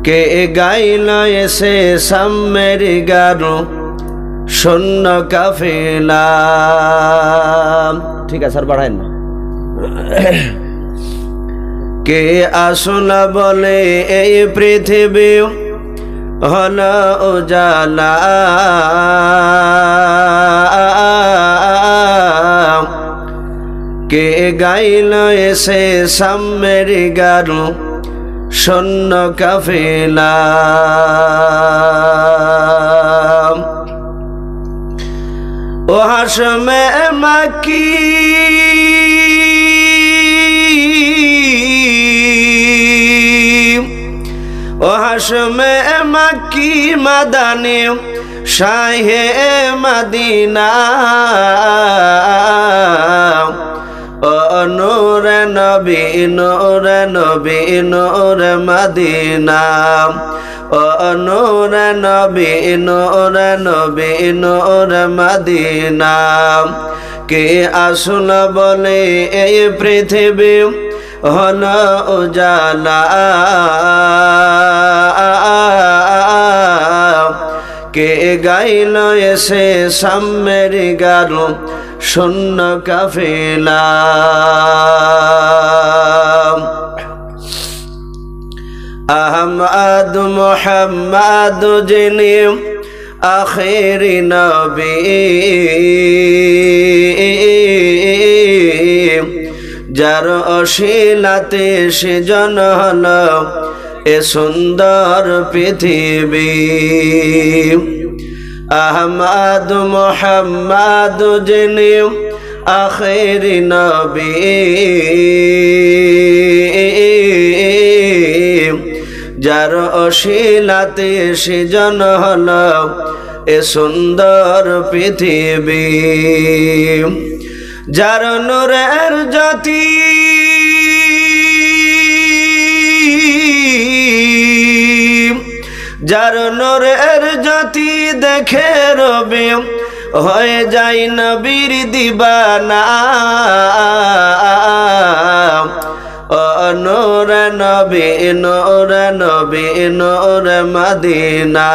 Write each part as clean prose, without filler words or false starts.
কে গাইল এসে সাম্যের গানো শূন্য কাফেলা। ঠিক আছে, আর বাড়ায় না। কে আসলা বলে এই পৃথিবী হল উজালা, কে গাইল এসে সাম্যের গানো শূন্য কাফেলা। ও হাশমে মাকি ও হাশমে মাকি মাদানি শাহে মদিনা, ও নূরে নবী নূরে নবী নূরে মদিনা, ও নূরে নবী নূরে নবী নূরে মদিনা। কে আসল বলে এই পৃথিবী হল উজালা, কে গাইল এসে সাম্যের গানো শূন্য কাফেলা। আহমদ মুহাম্মদ যিনি আখিরি নবী, যার অশিলাতে সৃজন হল এ সুন্দর পৃথিবী। আহমদ মুহাম্মদ যিনি আখিরি নবী, যার অশিলাতে সৃজন হল এ সুন্দর পৃথিবী। যার নূরের জ্যোতি যার নূরের জ্যোতি দেখে রবে হয়ে যায় নবীর দিবানা, ও নূরে নবী নূরে নবী নূরে মদিনা,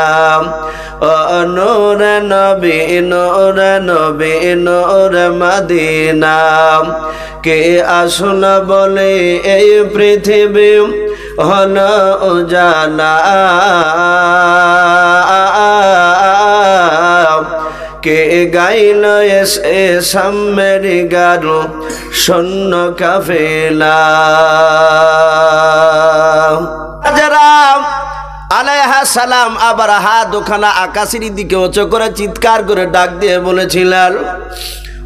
ও নূরে নবী নূরে নবী নূরে মদিনা। কে আসল বলে এই পৃথিবী হল উজালা, কে গাইল এসে সাম্যের গানো শূন্য কাফেলা। হাজরা আলাইহিস সালাম আবার হাত দুখানা আকাশের দিকে উঁচু করে চিৎকার করে ডাক দিয়ে বলেছিলেন,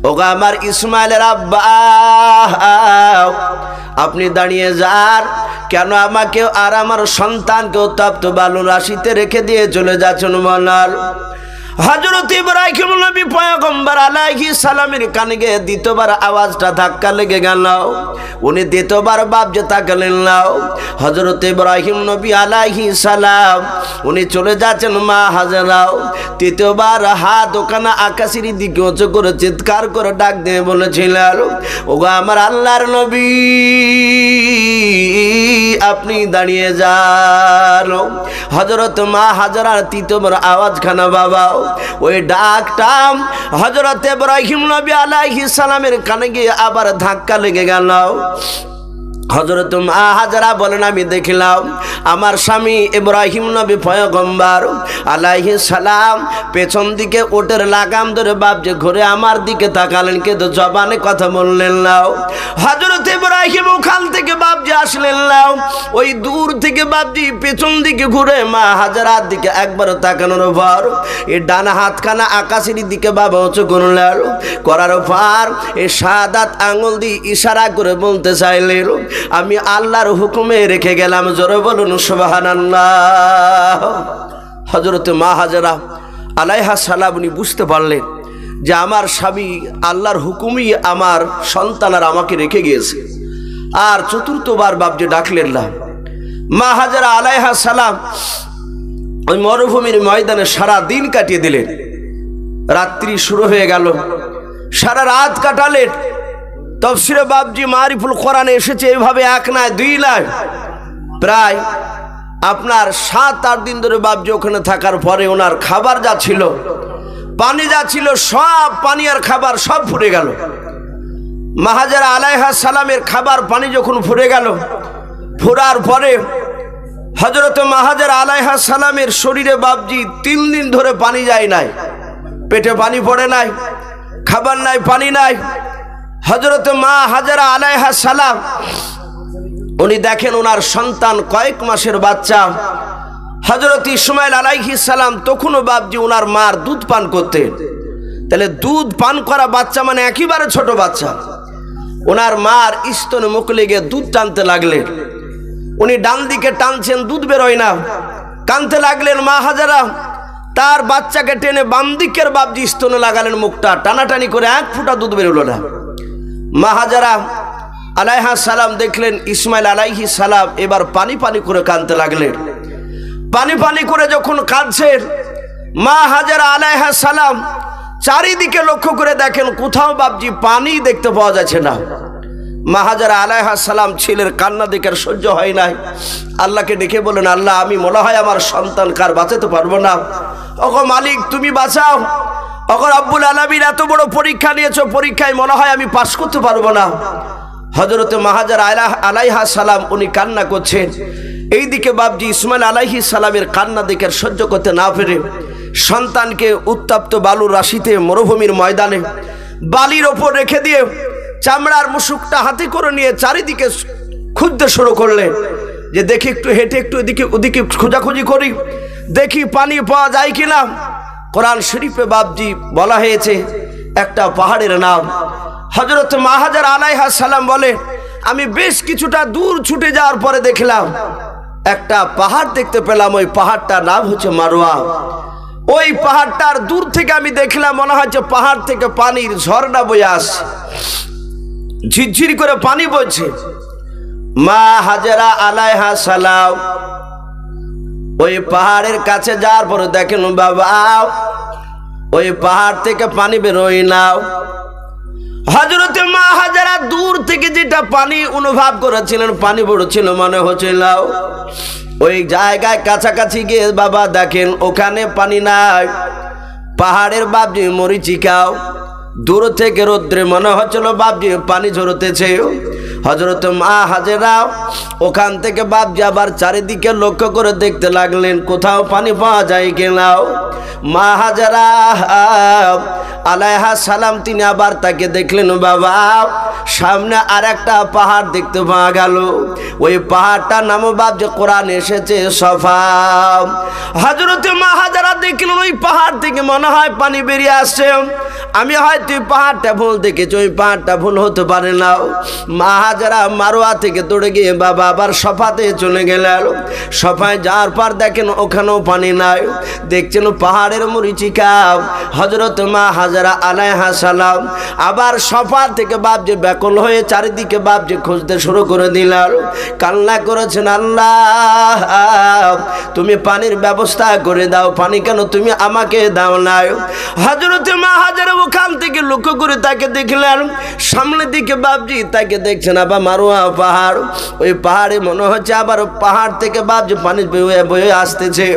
ওগো আমার ইসমাইলের আব্বা, আপনি দাঁড়িয়ে যান, কেন আমাকে আর আমার সন্তানকে উত্তপ্ত বালু রাশিতে রেখে দিয়ে চলে যাচ্ছেন বলার। হযরত ইব্রাহিম নবী পয়গম্বর আলাইহিস সালামের কানে গিয়ে দ্বিতীয়বার আওয়াজটা ধাক্কা লেগে গেল। উনি দ্বিতীয়বার বাপজে তাকালেন না। হযরত ইব্রাহিম নবী আলাইহিস সালাম উনি চলে যাচ্ছেন মা হাজেরা। তৃতীয়বার হাত ওখানে আকাশের দিকে উঁচু করে চিৎকার করে ডাক দিয়ে বলেছিলেন, ওগো আমার আল্লাহর নবী, আপনি দাঁড়িয়ে যান। হযরত মা হাজেরার তৃতীয়বার আওয়াজখানা বাবা, ওই ডাকটা হযরত ইব্রাহিম নবী আলাইহিস সালামের কানে গিয়ে আবার ধাক্কা লেগে গেল। হযরত মা হাজেরা বলেন, আমি দেখলাম আমার স্বামী ইব্রাহিম নবী পয়গম্বর আলাইহিস সালাম পেছন দিকে ওটের লাগাম ধরে বাপজি ঘুরে আমার দিকে তাকালেন, কিন্তু জবানে কথা বললেন না। হযরত ইব্রাহিম ওখান থেকে বাপজি আসলেন না, ওই দূর থেকে বাপজি পেছন দিকে ঘুরে মা হাজেরার দিকে একবার তাকানোর পর এই ডান হাতখানা আকাশের দিকে বাবা উঁচু করলেন, করার পর এই শাহাদাত আঙ্গুল দিয়ে ইশারা করে বলতে চাইলেন, আমি আল্লাহর হুকুমে রেখে গেলাম। জোরে বলুন সুবহানাল্লাহ। হযরত মা হাজেরা আলাইহিস সালাম উনি বুঝতে পারলেন যে আমার স্বামী আল্লাহর হুকুমই আমার সন্তান আর আমাকে রেখে গিয়েছে। আর চতুর্থবার বাপজি ডাকলেন না। মা হাজেরা আলাইহিস সালাম ওই মরুভূমির ময়দানে সারা দিন কাটিয়ে দিলেন। রাত্রি শুরু হয়ে গেল, সারা রাত কাটালেন। তফসিরে বাবজি মারিফুল কোরআনে এসেছে এইভাবে, এক নয় দুই নয়, প্রায় আপনার 7-8 দিন ধরে বাবজি ওখানে থাকার পরে ওনার খাবার যা ছিল, পানি যা ছিল, সব পানি আর খাবার সব ফুরে গেল। মা হাজেরা আলাইহিস সালামের খাবার পানি যখন ফুরে গেল, ফুরার পরে হযরত মা হাজেরা আলাইহিস সালামের শরীরে বাবজি 3 দিন ধরে পানি যায় নাই, পেটে পানি পড়ে নাই, খাবার নাই, পানি নাই। হযরত মা হাজেরা আলাইহিস সালাম উনি দেখেন ওনার সন্তান কয়েক মাসের বাচ্চা হযরত ইসমাইল আলাইহিস সালাম তখনও বাবজি ওনার মার দুধ পান করতেন। তাহলে দুধ পান করা বাচ্চা মানে একেবারে ছোট বাচ্চা। ওনার মার স্তনে মুখ লেগে দুধ টানতে লাগলেন। উনি ডান দিকে টানছেন, দুধ বেরোয় না, কানতে লাগলেন। মা হাজেরা তার বাচ্চাকে টেনে বাম দিকের বাবজি স্তনে লাগালেন, মুখটা টানাটানি করে 1 ফোঁটা দুধ বেরোলো না। মা হাজেরা আলাইহিস সালাম দেখলেন ইসমাইল আলাইহিস সালাম এবার পানি পানি করে কাঁদতে লাগলেন। পানি পানি করে যখন কাঁদছেন, মা হাজেরা আলাইহিস সালাম চারিদিকে লক্ষ্য করে দেখেন কোথাও বাবজি পানি দেখতে পাওয়া যাচ্ছে না। মা হাজেরা আলাইহিস সালাম ছেলের কান্না দেখে সহ্য হয় নাই, আল্লাহকে ডেকে বলেন, আল্লাহ আমি মনে হয় আমার সন্তান কার বাঁচাতে পারবো না, ওগো মালিক তুমি বাঁচাও। ওগো রব্বুল আলামিন এত বড় পরীক্ষা নিয়েছো, পরীক্ষায় মনে হয় আমি পাস করতে পারবো না। হযরত মা হাজেরা আলাইহিস সালাম উনি কান্না করছেন, এইদিকে বাবজি ইসমাইল আলাইহিস সালামের কান্না দেখে সহ্য করতে না পেরে সন্তানকে উত্তপ্ত বালুর রাশিতে মরুভূমির ময়দানে বালির ওপর রেখে দিয়ে চামড়ার মুশুকটা হাতে করে নিয়ে চারিদিকে খুঁজতে শুরু করলেন, যে দেখি একটু হেঁটে একটু এদিকে ওদিকে খোঁজাখুঁজি করি, দেখি পানি পাওয়া যায় কিনা। কোরআন শরীফে বাবজি বলা হয়েছে একটা পাহাড়ের নাম। হযরত মা হাজেরা আলাইহিস সালাম বলে, আমি বেশ কিছুটা দূর ছুটে যাওয়ার পরে দেখলাম একটা পাহাড় দেখতে পেলাম, ওই পাহাড়টার নাম হচ্ছে মারওয়া। ওই পাহাড়টার দূর থেকে আমি দেখলাম মনে হচ্ছে পাহাড় থেকে পানির ঝর্ণা বয়ে আসছে, ঝিরঝির করে পানি বইছে। মা হাজেরা আলাইহিস সালাম ওই পাহাড়ের কাছে যাওয়ার পরে দেখেন বাবা ওই পাহাড় থেকে পানি বেরোয় না। হযরত মা হাজেরা দূর থেকে যেটা পানি অনুভব করেছিলেন, পানি পড়ছিল মনে হচ্ছিল, ওই জায়গায় কাছাকাছি গিয়ে বাবা দেখেন ওখানে পানি নাই। পাহাড়ের বাবজি মরিচিকাও দূর থেকে রৌদ্রে মনে হচ্ছিল বাবজি পানি ঝরতেছে। হযরত মা হাজেরা ওখান থেকে বাবজি আবার চারিদিকে লক্ষ্য করে দেখতে লাগলেন কোথাও পানি পাওয়া যায় কিনা। মা হাজেরা আলাইহিস সালাম তিনি আবার তাকে দেখলেন, বাবা সামনে আর একটা পাহাড় দেখতে পাওয়া গেল। ওই পাহাড়টার নাম বাবজি কোরআন এসেছে সফা। হযরত মা হাজেরা দেখলেন ওই পাহাড় থেকে মনে হয় পানি বেরিয়ে আসছে। আমি হয়তো পাহাড়টা ভুল দেখেছি, ওই পাহাড়টা ভুল হতে পারে না। মা হাজেরা মারওয়া থেকে দৌড়ে গিয়ে বাবা আবার সফাতে চলে গেলেন। সফায় যাওয়ার পর দেখেন ওখানেও পানি নাই, দেখছেন পাহাড়ের মরিচিকা। হযরত মা হাজেরা আলাইহিস সালাম আবার সফা থেকে বাবজি ব্যাকুল হয়ে চারিদিকে বাবজি খুঁজতে শুরু করে দিলেন, কান্না করেছেন, আল্লাহ তুমি পানির ব্যবস্থা করে দাও, পানি কেন তুমি আমাকে দাও নাই। হযরত মা হাজেরা ওখান থেকে লক্ষ্য করে তাকে দেখলেন, সামনের দিকে বাবজি তাকে দেখছেন আবার মারওয়া পাহাড়। ওই পাহাড়ে মনে হচ্ছে আবার পাহাড় থেকে বাবজি পানি বয়ে বয়ে আসতেছে।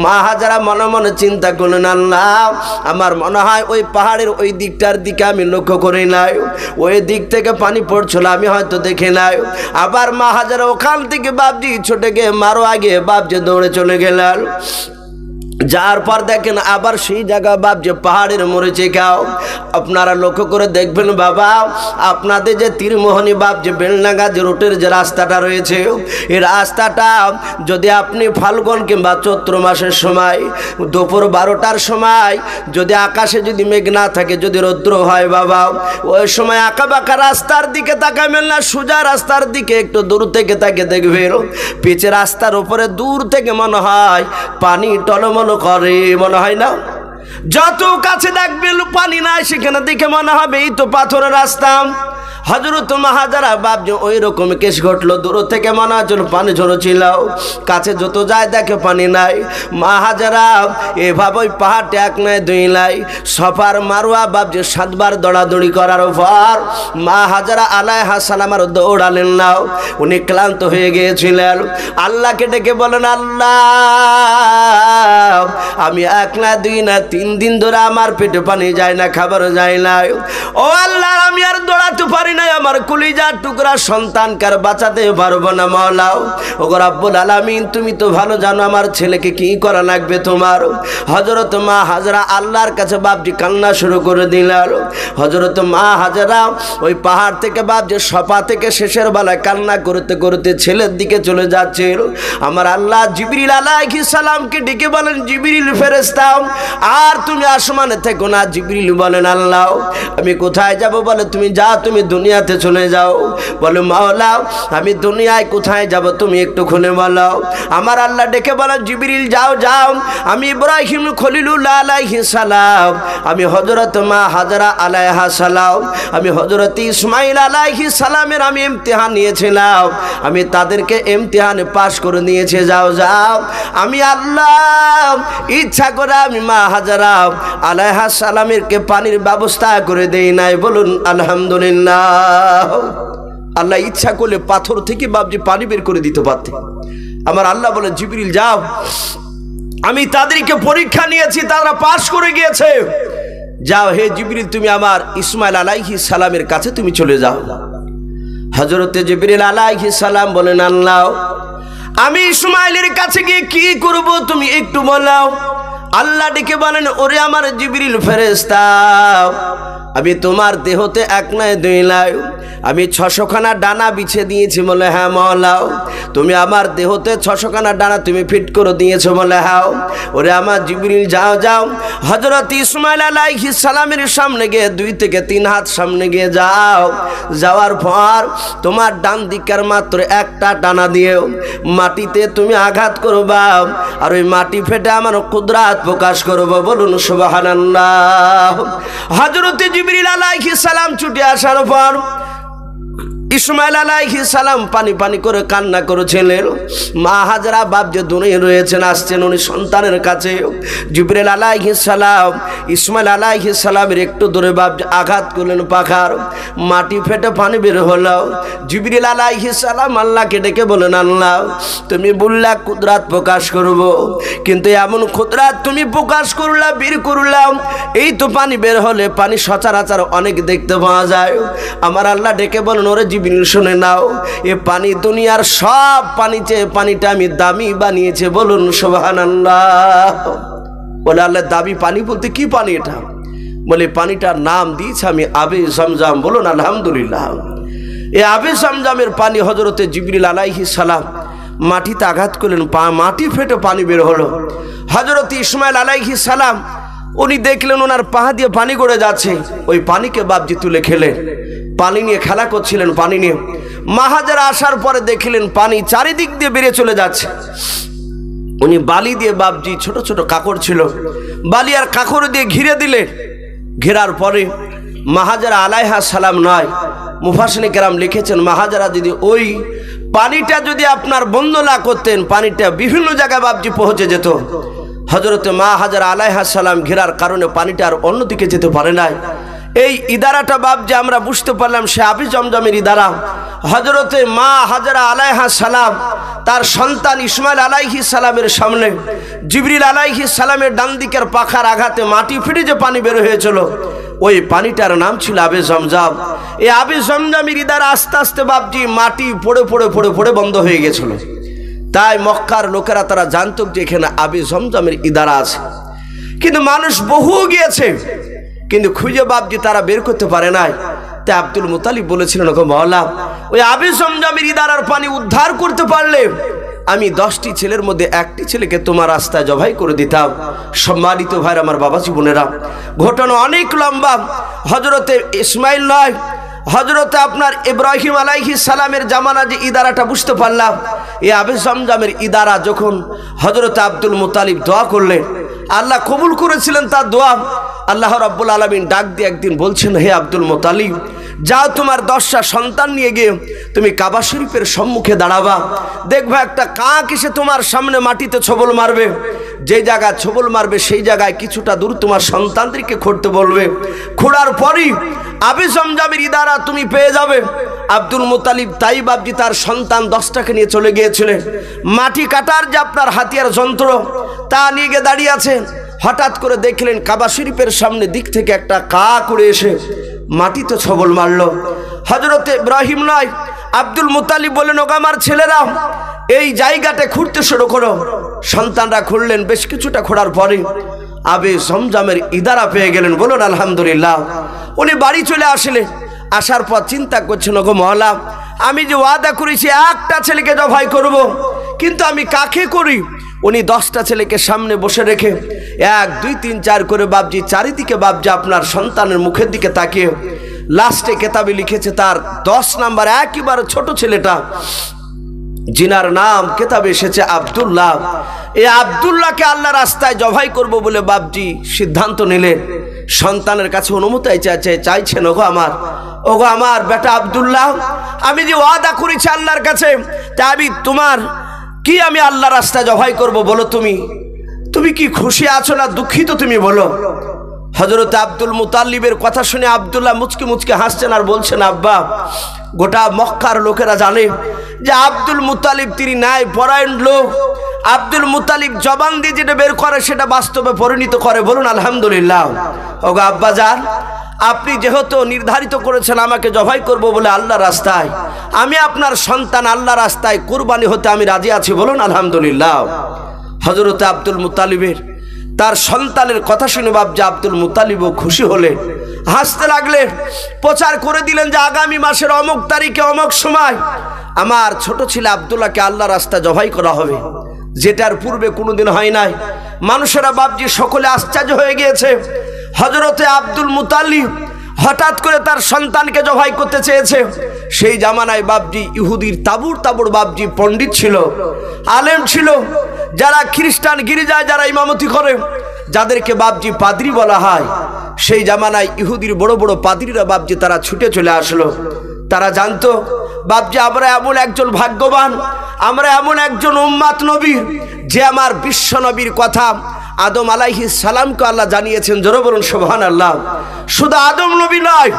মা হাজেরা মনে মনে চিন্তা করলেন, আল্লাহ আমার মনে হয় ওই পাহাড়ের ওই দিকটার দিকে আমি লক্ষ্য করি নাই, ওই দিক থেকে পানি পড়ছিল আমি হয়তো দেখে নাই। আবার মা হাজেরা ওখান থেকে বাবজি ছুটে গিয়ে মারওয়া গিয়ে বাবজি দৌড়ে চলে গেলেন। যার পর দেখেন আবার সেই জায়গা বাবজি পাহাড়ের মরিচিকাও। আপনারা লক্ষ্য করে দেখবেন বাবা, আপনাদের যে তীরমোহনী বাবজি বেলডাঙ্গা যে রুটের যে রাস্তাটা রয়েছে, এই রাস্তাটা যদি আপনি ফাল্গুন কিংবা চৈত্র মাসের সময় দুপুর 12টার সময় যদি আকাশে যদি মেঘ না থাকে, যদি রৌদ্র হয় বাবা, ওই সময় আঁকা বাঁকা রাস্তার দিকে তাকাবেন না, সোজা রাস্তার দিকে একটু দূর থেকে তাকে দেখবেন পিচে রাস্তার উপরে দূর থেকে মনে হয় পানি টলমল করে, মনে হয় না? যত কাছে দেখবেন পানি নাই, সেখানে দেখে মনে হবে এই তো পাথরের রাস্তা। হযরত মা হাজারা বাপজি ওই রকম কেস ঘটলো, দূর থেকে মনে হচ্ছিল পানি ঝরছিল, কাছে যত যায় দেখে পানি নাই। মা হাজারা এভাবে ওই পাহাড়টা এক নয় দুই নাই সফার মারোয়া বাপজি 7 বার দৌড়াদৌড়ি করার পর মা হাজারা আলাইহা সালাম আর দৌড়ালেন না, উনি ক্লান্ত হয়ে গিয়েছিলেন। আল্লাহকে ডেকে বলেন, আল্লাহ আমি 1 না 2 না 3 দিন ধরে আমার পেটে পানি যায় না, খাবার যায় না। ও আল্লাহ আমি আর দৌড়াতে পারি না, আমার কলিজার টুকরা সন্তানকে আর বাঁচাতে পারবো না মাওলা। ও রব্বুল আলামিন তুমি তো ভালো জানো আমার ছেলেকে কি করা লাগবে তোমার। হযরত মা হাজরা আল্লাহর কাছে বাপজি কান্না শুরু করে দিলেন। হযরত মা হাজরা ওই পাহাড় থেকে বাপজি সফা থেকে শেষের বেলায় কান্না করতে করতে ছেলের দিকে চলে যাচ্ছে। আমার আল্লাহ জিবরিল আলাইহিস সালামকে ডেকে বলেন, জিবরিল ফেরেশতা আর তুমি আসমানে থেকো না। জিবরিল বলেন, আল্লাহ আমি কোথায় যাব? বলে তুমি যাও, তুমি দুনিয়াতে চলে যাও। বলে মাওলা আমি দুনিয়ায় কোথায় যাব তুমি একটু খুলে বলো। আমার আল্লাহ ডেকে বলেন, জিবরিল যাও যাও, আমি ইব্রাহিম খলিলুল্লাহ আলাইহিস সালাম, আমি হযরত মা হাজরা আলাইহা সালাম, আমি হযরত ইসমাইল আলাইহিস সালামের আমি ইমতিহান নিয়েছিলাম, আমি তাদেরকে ইমতিহানে পাশ করে নিয়েছে। যাও যাও, আমি আল্লাহ ইচ্ছা করে আমি মা হাজরা আলাইহা সালামেরকে পানির ব্যবস্থা করে দেই নাই। বলুন আলহামদুলিল্লাহ। আল্লাহ ইচ্ছা করলে পাথর থেকে বাপজি পানি বের করে দিতে পারতেন। আমার আল্লাহ বলে, জিবরিল যাও, আমি তাদেরকে পরীক্ষা নিয়েছি, তারা পাশ করে গিয়েছে। যাও হে জিবরিল তুমি আমার ইসমাইল আলাইহিস সালামের কাছে তুমি চলে যাও। হযরতে জিবরিল আলাইহিস সালাম বলেন, আল্লাহ আমি ইসমাইলের কাছে গিয়ে কি করব তুমি একটু বলাও। আল্লাহ ডেকে বলেন, ওরে আমার জিবরিল ফেরেশতা আমি তোমার দেহতে 1 নয় 2 নয় আমি 600 খানা ডানা বিছিয়ে দিয়েছি। বলে হ্যাঁ মাওলা। তুমি আমার দেহতে 600 খানা ডানা তুমি ফিট করে দিয়েছো। বলে হ্যাঁ। ওরে আমার জিবরিল যাও যাও, হযরত ইসমাইল আলাইহিস সালামের সামনে গিয়ে 2 থেকে 3 হাত সামনে গিয়ে যাও। যাওয়ার পর তোমার ডান দিকের মাত্র একটা ডানা দিয়ে মাটিতে তুমি আঘাত করবা, আর ওই মাটি ফেটে আমার কুদরত প্রকাশ করব। বলুন সুবহানাল্লাহ। হযরত জিবরিল আলাইহিস সালাম ছুটে আসার পর ইসমাইল আলাইহিস সালাম পানি পানি করে কান্না করেছিলেন। মা হাজরা বাপ যে দূরে রয়েছেন, আসছেন উনি সন্তানের কাছে। জিবরিল আলাইহিস সালাম ইসমাইল আলাইহিস সালামের একটু দূরে বাপ আঘাত করলেন, পাখার মাটি ফেটে পানি বের হলো। জিবরিল আলাইহিস সালাম আল্লাহকে ডেকে বলেন, আল্লাহ তুমি বললা কুদরত প্রকাশ করব, কিন্তু এমন কুদরত তুমি প্রকাশ করলা, বের করলাম, এই তো পানি বের হলে পানি সচরাচর অনেক দেখতে পাওয়া যায়। আমার আল্লাহ ডেকে বলেন, ওরে জিবরিল শুনে নাও, এ পানি দুনিয়ার সব পানি চেয়ে পানিটা আমি দামি বানিয়েছে। বলুন সুবহানাল্লাহ। বলে আল্লাহ দামি পানি বলতে কি পানি এটা? বলে পানিটার নাম দিয়েছে আমি আবে জমজম। বলুন আলহামদুলিল্লাহ। এই আবে জমজমের পানি হযরতে জিবরিল আলাইহিস সালাম মাটিতে আঘাত করলেন, মাটি ফেটে পানি বের হলো। হযরত ইসমাইল আলাইহিস সালাম উনি দেখলেন ওনার পা দিয়ে পানি গড়ে যাচ্ছে, ওই পানিকে বাপজি তুলে খেলেন, পানি নিয়ে খেলা করছিলেন। পানি নিয়ে মা হাজরা আসার পরে দেখলেন পানি চারিদিক দিয়ে বেরিয়ে চলে যাচ্ছে। উনি বালি দিয়ে বাপজি ছোট ছোট কাকড় ছিল, বালি আর কাকড় দিয়ে ঘিরে দিলেন। ঘেরার পরে মা হাজরা আলাইহা সালাম নয়, মুফাসসিরিন কেরাম লিখেছেন মা হাজরা যদি ওই পানিটা যদি আপনার বন্ধ না করতেন, পানিটা বিভিন্ন জায়গায় বাপজি পৌঁছে যেত। হযরতে মা হাজরা আলাইহা সালাম ঘেরার কারণে পানিটা আর অন্যদিকে যেতে পারে নাই। এই ইদারাটা বাপজি আমরা বুঝতে পারলাম সে আবে জমজমের ইদারা। হযরতে মা হাজরা আলাইহা সালাম তার সন্তান ইসমাইল আলাইহিস সালামের সামনে জিবরিল আলাইহিস সালামের ডান দিকের পাখার আঘাতে মাটি ফেটে যে পানি বের হয়েছিল, ওই পানিটার নাম ছিল আবে জমজম। এই আবে জমজমের ইদারা আস্তে আস্তে বাপজি মাটি পড়ে পড়ে পড়ে পড়ে বন্ধ হয়ে গেছিল। তাই মক্কার লোকেরা তারা জানতো যে এখানে আবে জমজমের ইদারা আছে, কিন্তু মানুষ বহু গিয়েছে, কিন্তু খুঁজে বাপজি তারা বের করতে পারে নাই। তাই আব্দুল মুতালিব বলেছিলেন, ওগো মাওলা ওই আবে জমজমের ইদারার পানি উদ্ধার করতে পারলে আমি 10টি ছেলের মধ্যে 1টি ছেলেকে তোমার রাস্তায় জবাই করে দিতাম। সম্মানিত ভাইরা আমার বাবাজি বোনেরা, ঘটনা অনেক লম্বা। হযরতে ইসমাইল নয়, হযরতে আপনার ইব্রাহিম আলাইহিস সালামের জামানা যে ইদারাটা বুঝতে পারলাম। এই আবে জমজমের ইদারা যখন হযরতে আব্দুল মুতালিব দোয়া করলেন, আল্লাহ কবুল করেছিলেন তার দোয়া। আল্লাহ রাব্বুল আলামিন ডাক দিয়ে একদিন বলছেন, হে আব্দুল মুতালিব, যাও তোমার 10টা সন্তান নিয়ে গিয়ে তুমি কাবা শরীফের সম্মুখে দাঁড়াবা, দেখবা একটা কাক এসে তোমার সামনে মাটিতে ছবল মারবে, যে জায়গায় ছবল মারবে সেই জায়গায় কিছুটা দূর তোমার সন্তানদেরকে খুঁড়তে বলবে, খোঁড়ার পরই আবি জমজমের ইদারা তুমি পেয়ে যাবে। আব্দুল মুত্তালিব তাই বাপজি তার সন্তান 10টাকে নিয়ে চলে গিয়েছিলেন, মাটি কাটার যে আপনার হাতিয়ার যন্ত্র তা নিয়ে গিয়ে দাঁড়িয়ে আছেন। হঠাৎ করে দেখলেন কাবা শরীফের সামনে দিক থেকে একটা কাক উড়ে এসে মাটিতে ছবল মারলো। হযরত ইব্রাহিম নয়, আব্দুল মুত্তালিব বললেন, ওগো আমার ছেলেরা এই জায়গাটা খুঁড়তে শুরু করো। সন্তানরা খুঁড়লেন, বেশ কিছুটা খোঁড়ার পরে আবে জমজমের ইদারা পেয়ে গেলেন। বলুন আলহামদুলিল্লাহ। উনি বাড়ি চলে আসলেন, আসার পর চিন্তা করছেন, ওগো মওলা, আমি যে ওয়াদা করেছি একটা ছেলেকে জবাই করব, কিন্তু আমি কাকে করি? উনি 10টা ছেলেকে সামনে বসে রেখে 1 2 3 4 করে বাপজি চারিদিকে বাপজি আপনার সন্তানের মুখের দিকে তাকিয়ে লাস্টে কেতাবে লিখেছে তার 10 নাম্বার একেবারে ছোট ছেলেটা, জিনার নাম কেতাবে এসেছে আব্দুল্লাহ। এই আব্দুল্লাহকে আল্লাহ রাস্তায় জবাই করব বলে বাপজি সিদ্ধান্ত নিলেন। সন্তানের কাছে অনুমতি চাইছেন, ওগো আমার বেটা আব্দুল্লাহ, আমি যে ওয়াদা করেছি আল্লাহর কাছে, তা আমি আল্লাহ রাস্তায় জবাই করব, বলো তুমি কি খুশি আছো না দুঃখিত তুমি বলো। হযরত আব্দুল মুত্তালিবের কথা শুনে আব্দুল্লাহ মুচকি মুচকি হাসছেন আর বলছেন, আব্বা, গোটা মক্কার লোকেরা জানে যে আব্দুল মুত্তালিব তিনি ন্যায় পরায়ণ লোক। আব্দুল মুত্তালিব জবান দিয়ে যেটা বের করে সেটা বাস্তবে পরিণত করে। বলুন আলহামদুলিল্লাহ। ওগো আব্বা জান, আপনি যেহেতু নির্ধারিত করেছেন আমাকে জবাই করব বলে আল্লাহ রাস্তায়, আমি আপনার সন্তান আল্লাহ রাস্তায় কুরবানি হতে আমি রাজি আছি। বলুন আলহামদুলিল্লাহ। হযরত আব্দুল মুত্তালিবের তার সন্তানের কথা শুনে বাপজি আব্দুল মুত্তালিবও খুশি হলেন, হাসতে লাগলেন, প্রচার করে দিলেন যে আগামী মাসের অমুক তারিখে অমুক সময় আমার ছোট ছেলে আব্দুল্লাহকে আল্লাহ রাস্তায় জবাই করা হবে, যেটার পূর্বে কোনোদিন হয় নাই। মানুষেরা বাপজি সকলে আশ্চর্য হয়ে গিয়েছে। হযরতে আব্দুল মুত্তালিব হঠাৎ করে তার সন্তানকে জবাই করতে চেয়েছে। সেই জামানায় বাপজি ইহুদির তাবুর তাবুর বাপজি পণ্ডিত ছিল, আলেম ছিল, যারা খ্রিস্টান গির্জায় যারা ইমামতি করে, যাদেরকে বাপজি পাদ্রী বলা হয়। সেই জামানায় ইহুদির বড় বড় পাদ্রীরা বাপজি তারা ছুটে চলে আসলো। তারা জানতো বাপজি আমরা এমন একজন ভাগ্যবান, আমরা এমন একজন উম্মাত নবী যে আমার বিশ্ব নবীর কথা আদম আলাইহিস সালামকে আল্লাহ জানিয়েছেন। জোরে বলুন সুবহানাল্লাহ। শুধু আদম নবী নয়,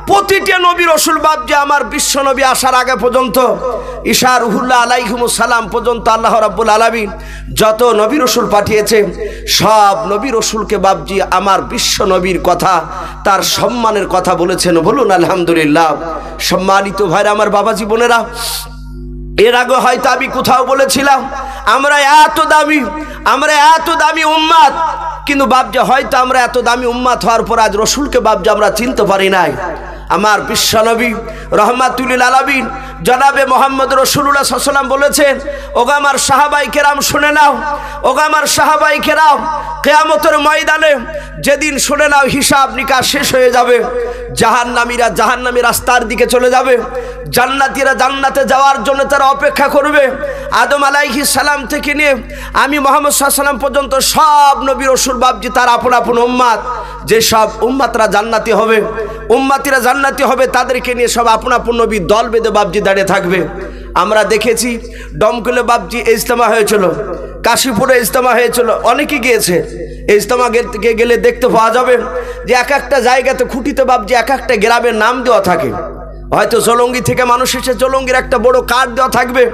প্রতিটা নবী রাসূল বাপজি আমার বিশ্ব নবী আসার আগে পর্যন্ত ঈসা রুহুল্লাহ আলাইহিমুস সালাম পর্যন্ত আল্লাহ রাব্বুল আলামিন যত নবী রাসূল পাঠিয়েছে সব নবী রাসূলকে বাপজি আমার বিশ্ব নবীর কথা, তার সম্মানের কথা বলেছেন। বলুন আলহামদুলিল্লাহ। সম্মানিত ভাইরা আমার, বাবাজি বোনেরা, এর আগে হয়তো আমি কোথাও বলেছিলাম আমরা এত দামি উম্মাত, কিন্তু বাপজি হয়তো আমরা এত দামি উম্মাত হওয়ার পর আজ রসুলকে বাপজি আমরা চিনতে পারি নাই। আমার বিশ্বনবী রহমাতুল লিল আলামিন জনাবে মোহাম্মদ রাসূলুল্লাহ সাল্লাল্লাহু আলাইহি ওয়াসাল্লাম বলেছেন, ওগো আমার সাহাবায়ে কেরাম শুনে নাও, ওগো আমার সাহাবায়ে কেরাম, কিয়ামতের ময়দানে যেদিন শুনে নাও হিসাব নিকাশ শেষ হয়ে যাবে, জাহান্নামীরা জাহান্নামী রাস্তার দিকে চলে যাবে, জান্নাতীরা জান্নাতে যাওয়ার জন্য তারা অপেক্ষা করবে। আদম আলাইহিস সালাম থেকে নিয়ে আমি মুহাম্মদ সাল্লাল্লাহু আলাইহি ওয়াসাল্লাম পর্যন্ত সব নবী রাসূল বাপজি তার আপন আপন উম্মাত, যে সব উম্মাতরা জান্নাতি হবে, উম্মাতিরা জান্নাতি হবে, তাদেরকে নিয়ে সব আপন আপন নবী দল বেঁধে বাপজি দাঁড়িয়ে থাকবে। আমরা দেখেছি ডমকলে বাপজি ইজতেমা হয়েছিল, কাশীপুরে ইজতেমা হয়েছিল, অনেকে গিয়েছে। ইজতেমা গেলে দেখতে পাওয়া যাবে যে এক একটা জায়গাতে খুঁটিতে বাপজি এক একটা গ্রামের নাম দেওয়া থাকে। হয়তো জলঙ্গি থেকে মানুষ এসে জলঙ্গির একটা বড় কার্ড দেওয়া থাকবে।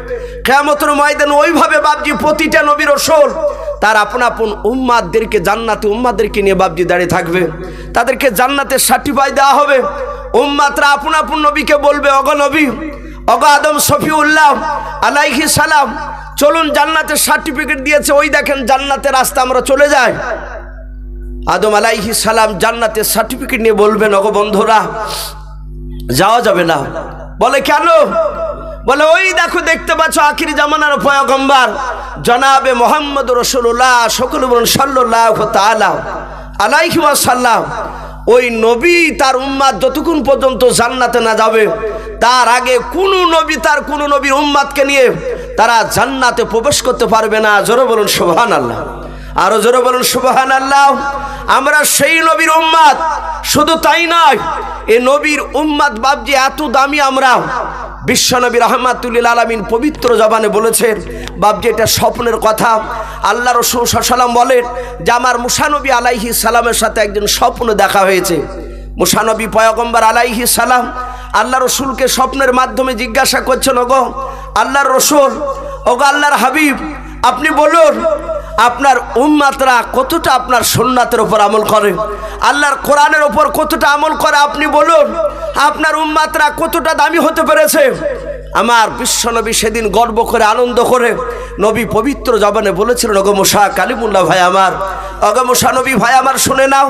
কিয়ামতের ময়দানে ওইভাবে বাপজি প্রতিটা নবী রাসূল তার আপন আপন উম্মাতদেরকে, জান্নাতি উম্মাতদেরকে নিয়ে বাপজি দাঁড়িয়ে থাকবে, তাদেরকে জান্নাতের সার্টিফাই দেওয়া হবে। উম্মাতরা আপন আপন নবীকে বলবে, ওগো নবী, ওগো আদম শফিউল্লাহ আলাইহিস সালাম, চলুন জান্নাতের সার্টিফিকেট দিয়েছে, ওই দেখেন জান্নাতের রাস্তা, আমরা চলে যাই। আদম আলাইহিস সালাম জান্নাতের সার্টিফিকেট নিয়ে বলবেন, ওগো বন্ধুরা যাওয়া যাবে না। বলে কেন? বলে ওই দেখো, দেখতে পাচ্ছ আখির জামানার পয়গম্বর জনাবে মোহাম্মদ রাসূলুল্লাহ সকলে বলুন সাল্লাল্লাহু তাআলা আলাইহি ওয়াসাল্লাম, ওই নবী তার উম্মাত যতক্ষণ পর্যন্ত জান্নাতে না যাবে তার আগে কোনো নবী তার কোনো নবীর উম্মাতকে নিয়ে তারা জান্নাতে প্রবেশ করতে পারবে না। জোরে বলুন সুবহানাল্লাহ। আরো জোরে বলুন সুবহানাল্লাহ। আমরা সেই নবীর উম্মত, শুধু তাই নয়, এই নবীর উম্মত বাপজি এত দামি। আমরা বিশ্বনবী রাহমাতুল লিল আলামিন পবিত্র জবানে বলেছেন বাপজি, এটা স্বপ্নের কথা। আল্লাহ রাসূল সাল্লাল্লাহু আলাইহি ওয়াসাল্লাম বলেন যে আমার মুসা নবী আলাইহিস সালামের সাথে একজন স্বপ্ন দেখা হয়েছে। মুসা নবী পয়গম্বর আলাইহিস সালাম আল্লাহ রসুলকে স্বপ্নের মাধ্যমে জিজ্ঞাসা করছেন, ওগো আল্লাহর রসুল, ওগো আল্লাহর হাবিব, আপনি বলুন আপনার উম্মতরা কতটা আপনার সুন্নাতের উপর আমল করে, আল্লাহর কোরআনের উপর কতটা আমল করে, আপনি বলুন আপনার উম্মতরা কতটা দামি হতে পেরেছে। আমার বিশ্বনবী সেদিন গর্ব করে আনন্দ করে নবী পবিত্র জবানে বলেছিলেন, ওগো মুসা কালিমুল্লাহ ভাই আমার, ওগো মুসা নবী ভাই আমার, শুনে নাও,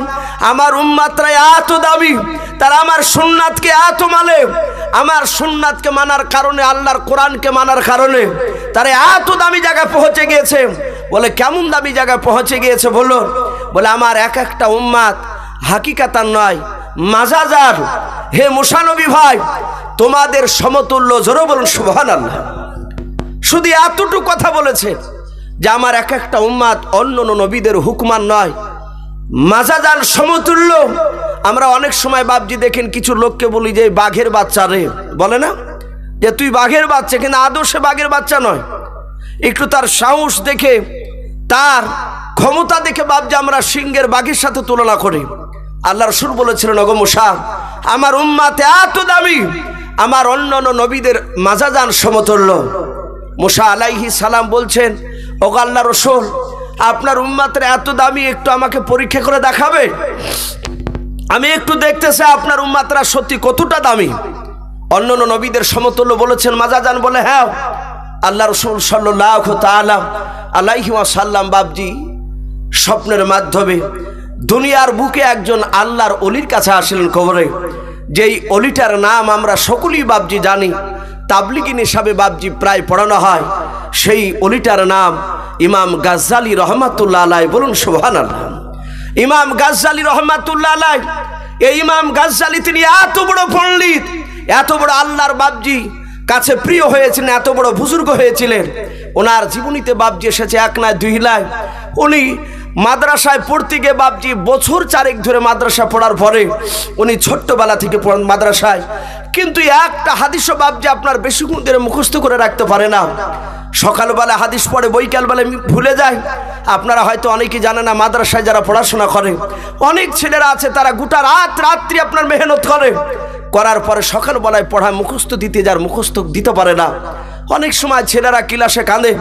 আমার উম্মতরা এত দামি, তারা আমার সুন্নাতকে এত মানে, আমার সুন্নাতকে মানার কারণে, আল্লাহর কোরআনকে মানার কারণে তারা এত দামি জায়গায় পৌঁছে গিয়েছে। বলে কেমন দামি জায়গায় পৌঁছে গিয়েছে বলুন? বলে আমার এক একটা উম্মত হাকিকাতান নয়, মাজাজার। হে মুসা নবী ভাই, তোমাদের সমতুল্য। জোরে বলুন সুবহানাল্লাহ। শুধু এতটুকু কথা বলেছে যে আমার এক একটা উম্মত অন্য নবীদের হুকমান নয়, মাজাজান সমতুল্য। আমরা অনেক সময় বাপজি দেখেন কিছু লোককে বলি যে বাঘের বাচ্চা রে, বলে না যে তুই বাঘের বাচ্চা, কিন্তু আদৌ সে বাঘের বাচ্চা নয়। একটু তার সাহস দেখে, তার ক্ষমতা দেখে বাপজি আমরা সিংহের বাঘের সাথে তুলনা করি। আল্লাহ রাসূল বলেছিলেন, ওগো মুসা, আমার উম্মত এত দামি, আমার অন্যান্য নবীদের মাজাজান সমতুল্য। মুসা আলাইহিস সালাম বলছেন, ওগো আল্লাহ রাসূল, আপনার উম্মতরা এত দামি, একটু আমাকে পরীক্ষা করে দেখাবে, আমি একটু দেখতে চাই আপনার উম্মতরা সত্যি কতটা দামি, অন্যান্য নবীদের সমতুল্য বলেছেন মাজাজান। বলে হ্যাঁ। আল্লাহ রাসূল সাল্লাল্লাহু তাআলা আলাইহি ওয়াসাল্লাম বাপজি স্বপ্নের মাধ্যমে দুনিয়ার বুকে একজন আল্লাহর ওলির কাছে আসলেন কবরে। যেই ওলিটার নাম আমরা সকলেই বাপজি জানি, তাবলিগিন হিসাবে বাপজি প্রায় পড়ানো হয়। সেই ওলিটার নাম ইমাম গাজ্জালী রহমাতুল্লাহ আলাইহি। বলুন সুবহানাল্লাহ। ইমাম গাজ্জালী রহমাতুল্লাহ আলাইহি, এই ইমাম গাজ্জালী তিনি এত বড় পণ্ডিত, এত বড় আল্লাহর বাপজি কাছে প্রিয় হয়েছিলেন, এত বড় বুজুর্গ হয়েছিলেন। ওনার জীবনীতে বাপজি এসেছে এক নয় দুই নয়। উনি মাদ্রাসায় পড়তে গিয়ে বাপজি বছর চারেক ধরে মাদ্রাসা পড়ার পরে উনি ছোট্টবেলা থেকে পড়েন মাদ্রাসায়, কিন্তু একটা হাদিসও বাপজি আপনার বেশিক্ষণ ধরে মুখস্থ করে রাখতে পারে না। সকালবেলা হাদিস পড়ে, বৈকালবেলা ভুলে যায়। আপনারা হয়তো অনেকেই জানে না, মাদ্রাসায় যারা পড়াশোনা করে অনেক ছেলেরা আছে, তারা গোটা রাত্রি আপনার মেহনত করে, করার পরে সকালবেলায় পড়ায় মুখস্থ দিতে যার মুখস্থ দিতে পারে না। অনেক সময় ছেলেরা ক্লাসে কাঁদে,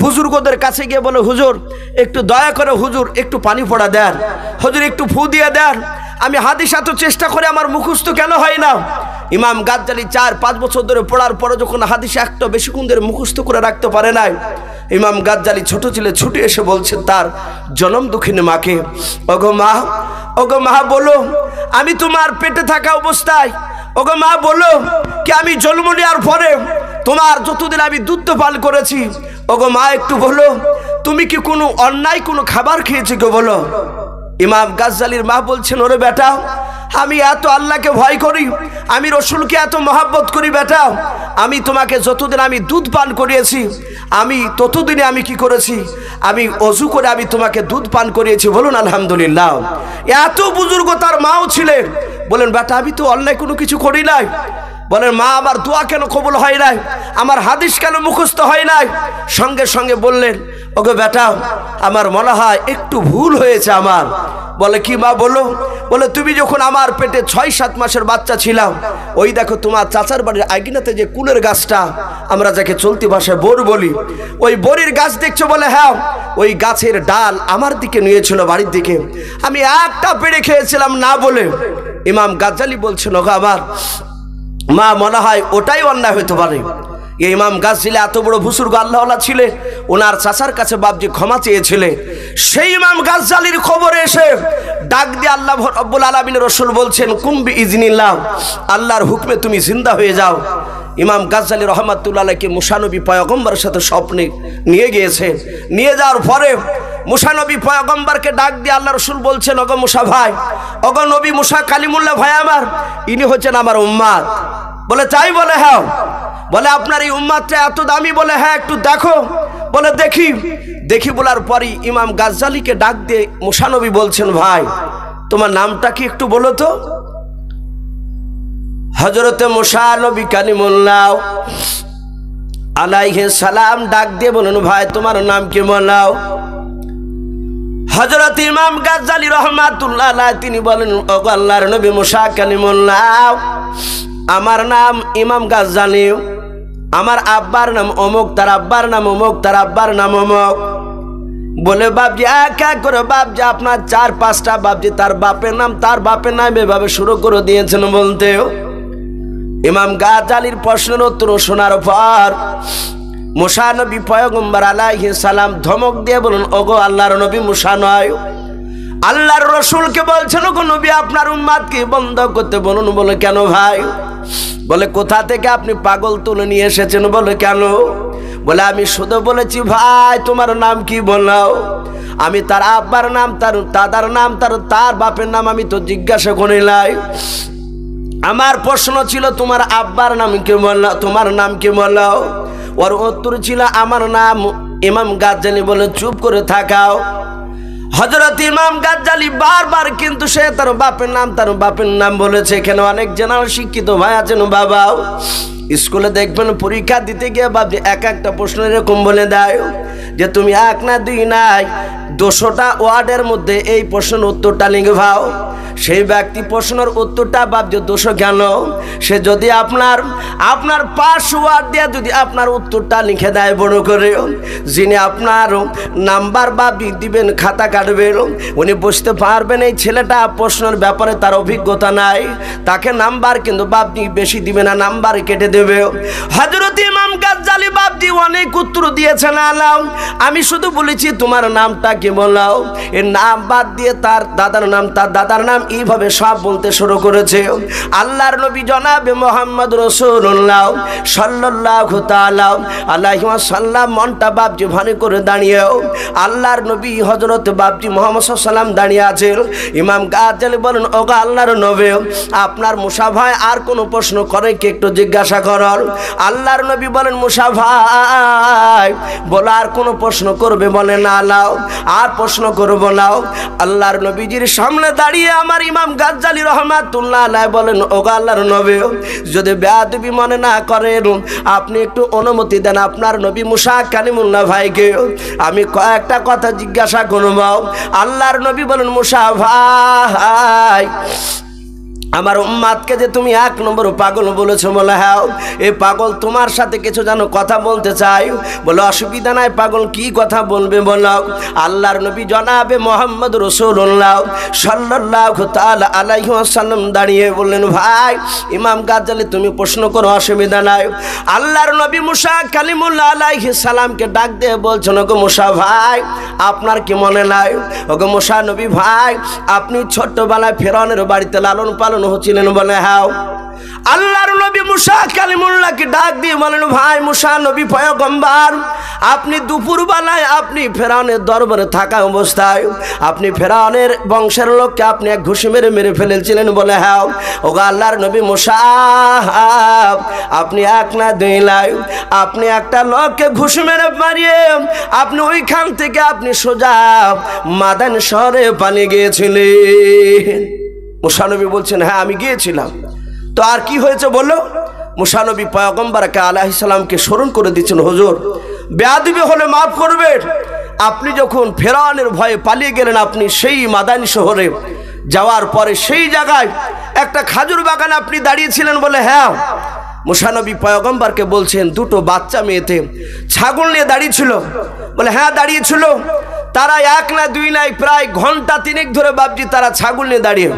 বুজুর্গদের কাছে গিয়ে বলে, হুজুর একটু দয়া করে, হুজুর একটু পানি পড়া দেন, হুজুর একটু ফু দিয়ে দেন, আমি হাদিস এত চেষ্টা করে আমার মুখস্থ কেন হয় না। ইমাম গাজ্জালী 4-5 বছর ধরে পড়ার পরে যখন হাদিস একটা বেশিক্ষণ ধরে মুখস্থ করে রাখতে পারে নাই, ইমাম গাজ্জালী ছোট ছেলে ছুটে এসে বলছেন তার জনম দুঃখিনী মাকে, ওগো মা, ওগো মা বলো, আমি তোমার পেটে থাকা অবস্থায়, ওগো মা বলো কি আমি জন্ম নেওয়ার পরে তোমার যতদিন আমি দুধ পান করেছি, ওগো মা একটু বলো তুমি কি কোনো অন্যায় কোনো খাবার খেয়েছো গো বলো। ইমাম গাজ্জালীর মা বলছেন, ওরে বেটা, আমি এত আল্লাহকে ভয় করি, আমি রসুলকে এত মহাব্বত করি বেটা, আমি তোমাকে যতদিন আমি দুধ পান করিয়েছি, আমি ততদিনে আমি কি করেছি, আমি অজু করে আমি তোমাকে দুধ পান করিয়েছি। বলুন আলহামদুলিল্লাহ। এত বুজুর্গ তার মাও ছিলেন। বলেন বেটা আমি তো অন্যায় কোনো কিছু করি নাই। বলেন মা আমার দোয়া কেন কবুল হয় নাই, আমার হাদিস কেন মুখস্থ হয় নাই। সঙ্গে সঙ্গে বললেন, ওগো বেটা আমার মনে হয় একটু ভুল হয়েছে আমার। বলে কি মা বলো। বলে তুমি যখন আমার পেটে 6-7 মাসের বাচ্চা ছিলাম, ওই দেখো তোমার চাচার বাড়ির আইগিনাতে যে কুলের গাছটা আমরা যাকে চলতি ভাষায় বোর বলি, ওই বোরের গাছ দেখছো। বলে হ্যাঁ, ওই গাছের ডাল আমার দিকে নিয়েছিল বাড়ির দিকে, আমি একটা পেড়ে খেয়েছিলাম না বলে। ইমাম গাজ্জালী বলছেন, ওগো আমার মা মনে হয় ওটাই অন্যায় হইতে পারে। এই ইমাম গাজ্জালী এত বড় বুজুর্গ আল্লাহওয়ালা ছিলেন, ওনার চাচার কাছে বাপজি ক্ষমা চেয়েছিলেন। সেই ইমাম গাজ্জালীর খবরে এসে ডাক দিয়ে আল্লাহ রাব্বুল আলামিনের রাসূল বলছেন, কুম বিইজনিল্লাহ, আল্লাহর হুকমে তুমি জিন্দা হয়ে যাও। ইমাম গাজ্জালী রহমাতুল্লাহ আলাইহি মুসা নবী পয়গম্বরের সাথে স্বপ্নে নিয়ে গিয়েছে। নিয়ে যাওয়ার পরে মুসা নবী পয়গম্বরকে ডাক দিয়ে আল্লাহ রাসূল বলছেন, ওগো মুসা ভাই, ওগো নবী মুসা কালিমুল্লাহ ভাই আমার, ইনি হচ্ছেন আমার উম্মত। বলে তাই? বলে হ্যাঁ। বলে আপনার এই উম্মতটা এত দামি? বলে হ্যাঁ, একটু দেখো। বলে দেখি দেখি বলার পরই ইমাম গাজ্জালিকে ডাক দিয়ে মুসা নবী বলছেন, ভাই তোমার নামটা কি একটু বলো তো। হযরতে মুসা নবী কালিমুল্লাহ আলাইহিস সালাম ডাক দিয়ে বলেন, ভাই তোমার নাম কি বলাও। হযরত ইমাম গাজ্জালি রাহমাতুল্লাহ আলাইহি তিনি বলেন, ও আল্লাহর নবী মুসা কালিমুল্লাহ, আমার নাম ইমাম গাজ্জালি, আমার আব্বার নাম অমুক, তার আব্বার নাম অমুক, তার আব্বার নাম অমুক। বলে বাপজি এক এক করে বাপজি আপনার 4-5টা বাপজি তার বাপের নাম এভাবে শুরু করে দিয়েছেন বলতে। ইমাম গাজ্জালির প্রশ্নের উত্তর শোনার পর মুসা নবী পয়গম্বর আলাইহিস সালাম ধমক দিয়ে বলেন, ওগো আল্লাহর নবী মুসা নয়, আল্লাহর রসুলকে বলছেন, ওগো নবী আপনার উম্মতকে বন্ধ করতে বলুন। বলে কেন ভাই? বলে কোথা থেকে আপনি পাগল তুলে নিয়ে এসেছেন? বলে কেন? বলে আমি শুধু বলেছি ভাই তোমার নাম কি বলাও। আমি তার আব্বার নাম, তার দাদার নাম, তার বাপের নাম আমি তো জিজ্ঞাসা করি নাই। আমার প্রশ্ন ছিল তোমার আব্বার নাম কি বললাও, তোমার নাম কি বলাও। ওর উত্তর ছিল আমার নাম ইমাম গাজ্জালি। বলে চুপ করে থাকাও। হযরত ইমাম গাজ্জালি বারবার কিন্তু সে তার বাপের নাম বলেছে। এখানে অনেক জেনারেল শিক্ষিত ভাই আছেন বাবাও, স্কুলে দেখবেন পরীক্ষা দিতে গিয়ে বাপজি এক একটা প্রশ্ন এরকম বলে দেয় যে তুমি 1 না 2 নাই 200টা ওয়ার্ডের মধ্যে এই প্রশ্নের উত্তরটা লিখবাও। সেই ব্যক্তি প্রশ্নের উত্তরটা বাপজি 200 কেন? সে যদি আপনার 5 ওয়ার্ড দিয়ে যদি আপনার উত্তরটা লিখে দেয় বড় করে, যিনি আপনার নাম্বার বাপজি দিবেন, খাতা কাটবেন, উনি বুঝতে পারবেন এই ছেলেটা প্রশ্নের ব্যাপারে তার অভিজ্ঞতা নাই, তাকে নাম্বার কিন্তু বাপজি বেশি দিবে না, নাম্বার কেটে দেবে। হযরত ইমাম গাজ্জালি বাপজি অনেক উত্তর দিয়েছেন আলাম, আমি শুধু বলেছি তোমার নামটা কি বলাও। এর নাম বাদ দিয়ে তার দাদার নাম, তার দাদার নাম, এইভাবে সব বলতে শুরু করেছে। আল্লাহর নবী জনাবে মুহাম্মদ রাসূলুল্লাহ সাল্লাল্লাহু তাআলা আলাইহি ওয়াসাল্লাম মনটা বাপজি ভানে করে দাঁড়িয়েও আল্লাহর নবী হযরত বাপজি মুহাম্মদ সাল্লাল্লাহু আলাইহি ওয়াসাল্লাম দাঁড়িয়ে আছেন। ইমাম গাজ্জালি বলেন, ওগো আল্লাহর নবী, আপনার মুসা ভাই আর কোন প্রশ্ন করে কি একটু জিজ্ঞাসা করার। আল্লাহর নবী বলেন, মুসা ভাই বলো আর কোন প্রশ্ন করবে? বলে না লাও, আর প্রশ্ন করবো নাও। আল্লাহর নবীজির সামনে দাঁড়িয়ে আমার ইমাম গাজ্জালি রাহমাতুল্লাহ আলাইহি বলেন, ওগো আল্লাহর নবী, যদি বেয়াদবি মনে না করেন আপনি একটু অনুমতি দেন, আপনার নবী মুসা কালিমুল্লাহ ভাইকে আমি কয়েকটা কথা জিজ্ঞাসা করব। আল্লাহর নবী বলেন, মুসা ভাই আমার উম্মাদকে যে তুমি 1 নম্বর পাগল বলেছো। বলে হ্যাঁ, এই পাগল তোমার সাথে কিছু যেন কথা বলতে চাই। বলে অসুবিধা নাই, পাগল কি কথা বলবে বলো। আল্লাহর নবী জনাবে মুহাম্মদ রাসূলুল্লাহ সাল্লাল্লাহু তাআলা আলাইহি ওয়াসাল্লাম দাঁড়িয়ে বললেন, ভাই ইমাম গাজ্জালি তুমি প্রশ্ন করো, অসুবিধা নাই। আল্লাহর নবী মুসা কালিমুল্লাহ আলাইহিস সালামকে ডাক দিয়ে বলছেন, ওগো মুসা ভাই আপনার কি মনে নাই? ওগো মুসা নবী ভাই আপনি ছোট্টবেলায় ফেরাউনের বাড়িতে লালন পালন হচ্ছিলেন। বলে হ্যাঁ। আল্লাহর নবী মুসা কালিমুল্লাহকে ডাক দিয়ে বলেন, ভাই মুসা নবী পয়গম্বর, আপনি দুপুরবেলায় আপনি ফেরাউনের দরবারে থাকা অবস্থায় আপনি ফেরাউনের বংশের লোককে আপনি এক ঘুষি মেরে ফেলেছিলেন। বলে হ্যাঁ। ওগো আল্লাহর নবী মুসা, আপনি 1 না 2 লাই, আপনি একটা লোককে ঘুষি মেরে মারিয়ে আপনি ওইখান থেকে আপনি সোজা মাদান শহরে পালিয়ে গিয়েছিলেন। মুসা নবী বলছেন, হ্যাঁ আমি গিয়েছিলাম। তো আর কি হয়েছে বলো। মুসা নবী পয়গম্বরকে আলাইহিস সালামকে স্মরণ করে দিচ্ছেন, হুজুর বেয়াদবি হলে মাফ করবেন, আপনি যখন ফেরাউনের ভয়ে পালিয়ে গেলেন, আপনি সেই মাদানী শহরে যাওয়ার পরে সেই জায়গায় একটা খাজুর বাগানে আপনি দাঁড়িয়েছিলেন। বলে হ্যাঁ। মুসা নবী পয়গম্বরকে বলছেন, 2টো বাচ্চা মেয়েতে ছাগল নিয়ে দাঁড়িয়েছিল। বলে হ্যাঁ দাঁড়িয়েছিল। তারা 1 না 2 নাই প্রায় ঘন্টা 3 ধরে বাপজি তারা ছাগল নিয়ে দাঁড়িয়ে।